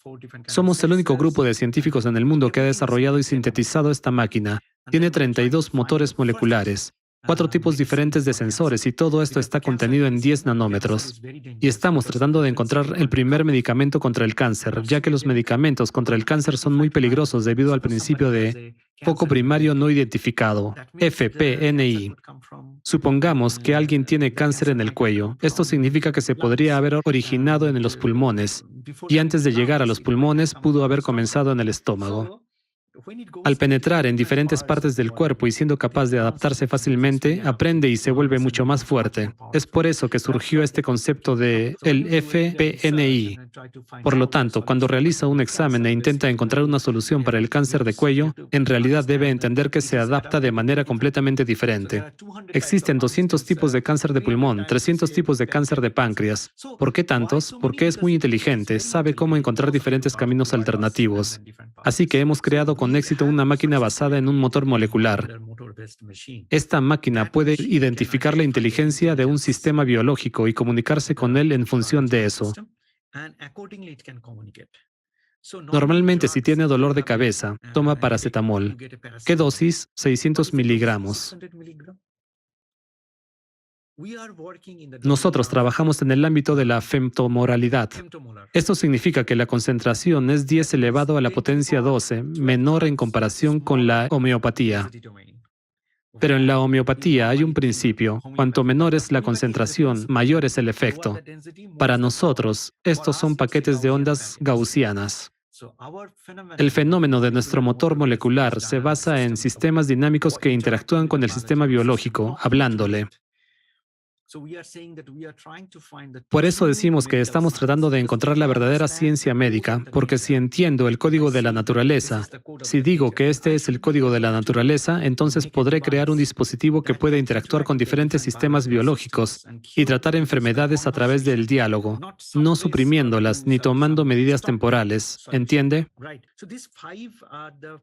Somos el único grupo de científicos en el mundo que ha desarrollado y sintetizado esta máquina. Tiene 32 motores moleculares, 4 tipos diferentes de sensores y todo esto está contenido en 10 nanómetros. Y estamos tratando de encontrar el primer medicamento contra el cáncer, ya que los medicamentos contra el cáncer son muy peligrosos debido al principio de foco primario no identificado, FPNI. Supongamos que alguien tiene cáncer en el cuello. Esto significa que se podría haber originado en los pulmones y antes de llegar a los pulmones pudo haber comenzado en el estómago. Al penetrar en diferentes partes del cuerpo y siendo capaz de adaptarse fácilmente, aprende y se vuelve mucho más fuerte. Es por eso que surgió este concepto de el FPNI. Por lo tanto, cuando realiza un examen e intenta encontrar una solución para el cáncer de cuello, en realidad debe entender que se adapta de manera completamente diferente. Existen 200 tipos de cáncer de pulmón, 300 tipos de cáncer de páncreas. ¿Por qué tantos? Porque es muy inteligente, sabe cómo encontrar diferentes caminos alternativos. Así que hemos creado con éxito una máquina basada en un motor molecular. Esta máquina puede identificar la inteligencia de un sistema biológico y comunicarse con él en función de eso. Normalmente, si tiene dolor de cabeza, toma paracetamol. ¿Qué dosis? 600 miligramos. Nosotros trabajamos en el ámbito de la femtomoralidad. Esto significa que la concentración es 10 elevado a la potencia 12, menor en comparación con la homeopatía. Pero en la homeopatía hay un principio: cuanto menor es la concentración, mayor es el efecto. Para nosotros, estos son paquetes de ondas gaussianas. El fenómeno de nuestro motor molecular se basa en sistemas dinámicos que interactúan con el sistema biológico, hablándole. Por eso decimos que estamos tratando de encontrar la verdadera ciencia médica, porque si entiendo el código de la naturaleza, si digo que este es el código de la naturaleza, entonces podré crear un dispositivo que pueda interactuar con diferentes sistemas biológicos y tratar enfermedades a través del diálogo, no suprimiéndolas ni tomando medidas temporales, ¿entiende?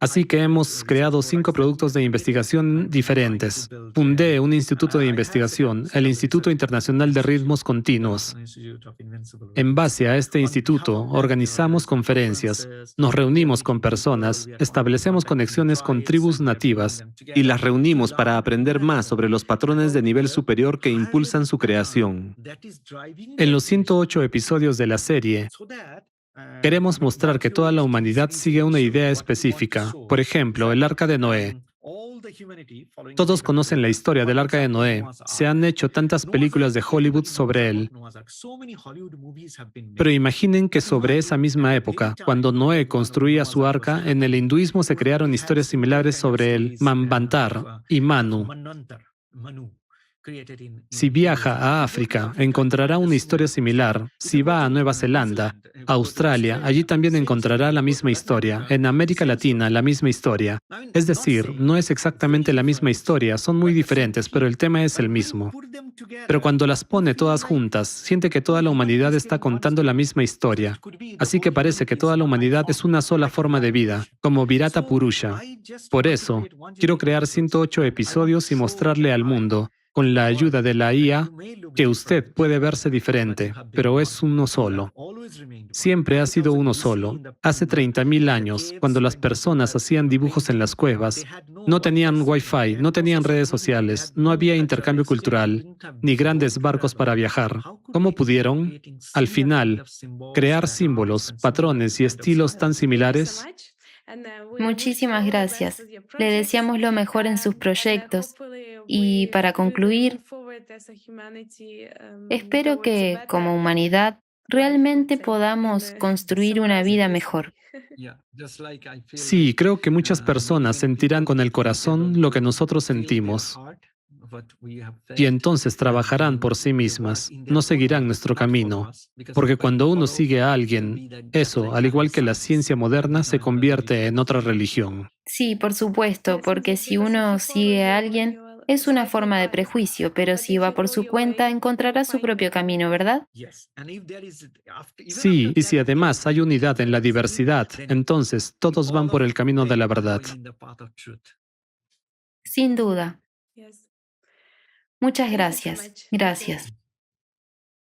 Así que hemos creado 5 productos de investigación diferentes. Fundé un instituto de investigación, el Instituto Internacional de Ritmos Continuos. En base a este instituto, organizamos conferencias, nos reunimos con personas, establecemos conexiones con tribus nativas Y las reunimos para aprender más sobre los patrones de nivel superior que impulsan su creación. en los 108 episodios de la serie. Queremos mostrar que toda la humanidad sigue una idea específica. Por ejemplo, el Arca de Noé. Todos conocen la historia del Arca de Noé. Se han hecho tantas películas de Hollywood sobre él. Pero imaginen que sobre esa misma época, cuando Noé construía su arca, en el hinduismo se crearon historias similares sobre el Manvantar y Manu. Si viaja a África, encontrará una historia similar. Si va a Nueva Zelanda, Australia, allí también encontrará la misma historia. En América Latina, la misma historia. Es decir, no es exactamente la misma historia, son muy diferentes, pero el tema es el mismo. Pero cuando las pone todas juntas, siente que toda la humanidad está contando la misma historia. Así que parece que toda la humanidad es una sola forma de vida, como Virata Purusha. Por eso, quiero crear 108 episodios y mostrarle al mundo, con la ayuda de la IA, que usted puede verse diferente, pero es uno solo. Siempre ha sido uno solo. Hace 30.000 años, cuando las personas hacían dibujos en las cuevas, no tenían Wi-Fi, no tenían redes sociales, no había intercambio cultural, ni grandes barcos para viajar. ¿Cómo pudieron, al final, crear símbolos, patrones y estilos tan similares? Muchísimas gracias. Le deseamos lo mejor en sus proyectos. Y para concluir, espero que, como humanidad, realmente podamos construir una vida mejor. Sí, creo que muchas personas sentirán con el corazón lo que nosotros sentimos. Y entonces trabajarán por sí mismas, no seguirán nuestro camino. Porque cuando uno sigue a alguien, eso, al igual que la ciencia moderna, se convierte en otra religión. Sí, por supuesto, porque si uno sigue a alguien, es una forma de prejuicio, pero si va por su cuenta, encontrará su propio camino, ¿verdad? Sí, y si además hay unidad en la diversidad, entonces todos van por el camino de la verdad. Sin duda. Muchas gracias. Gracias.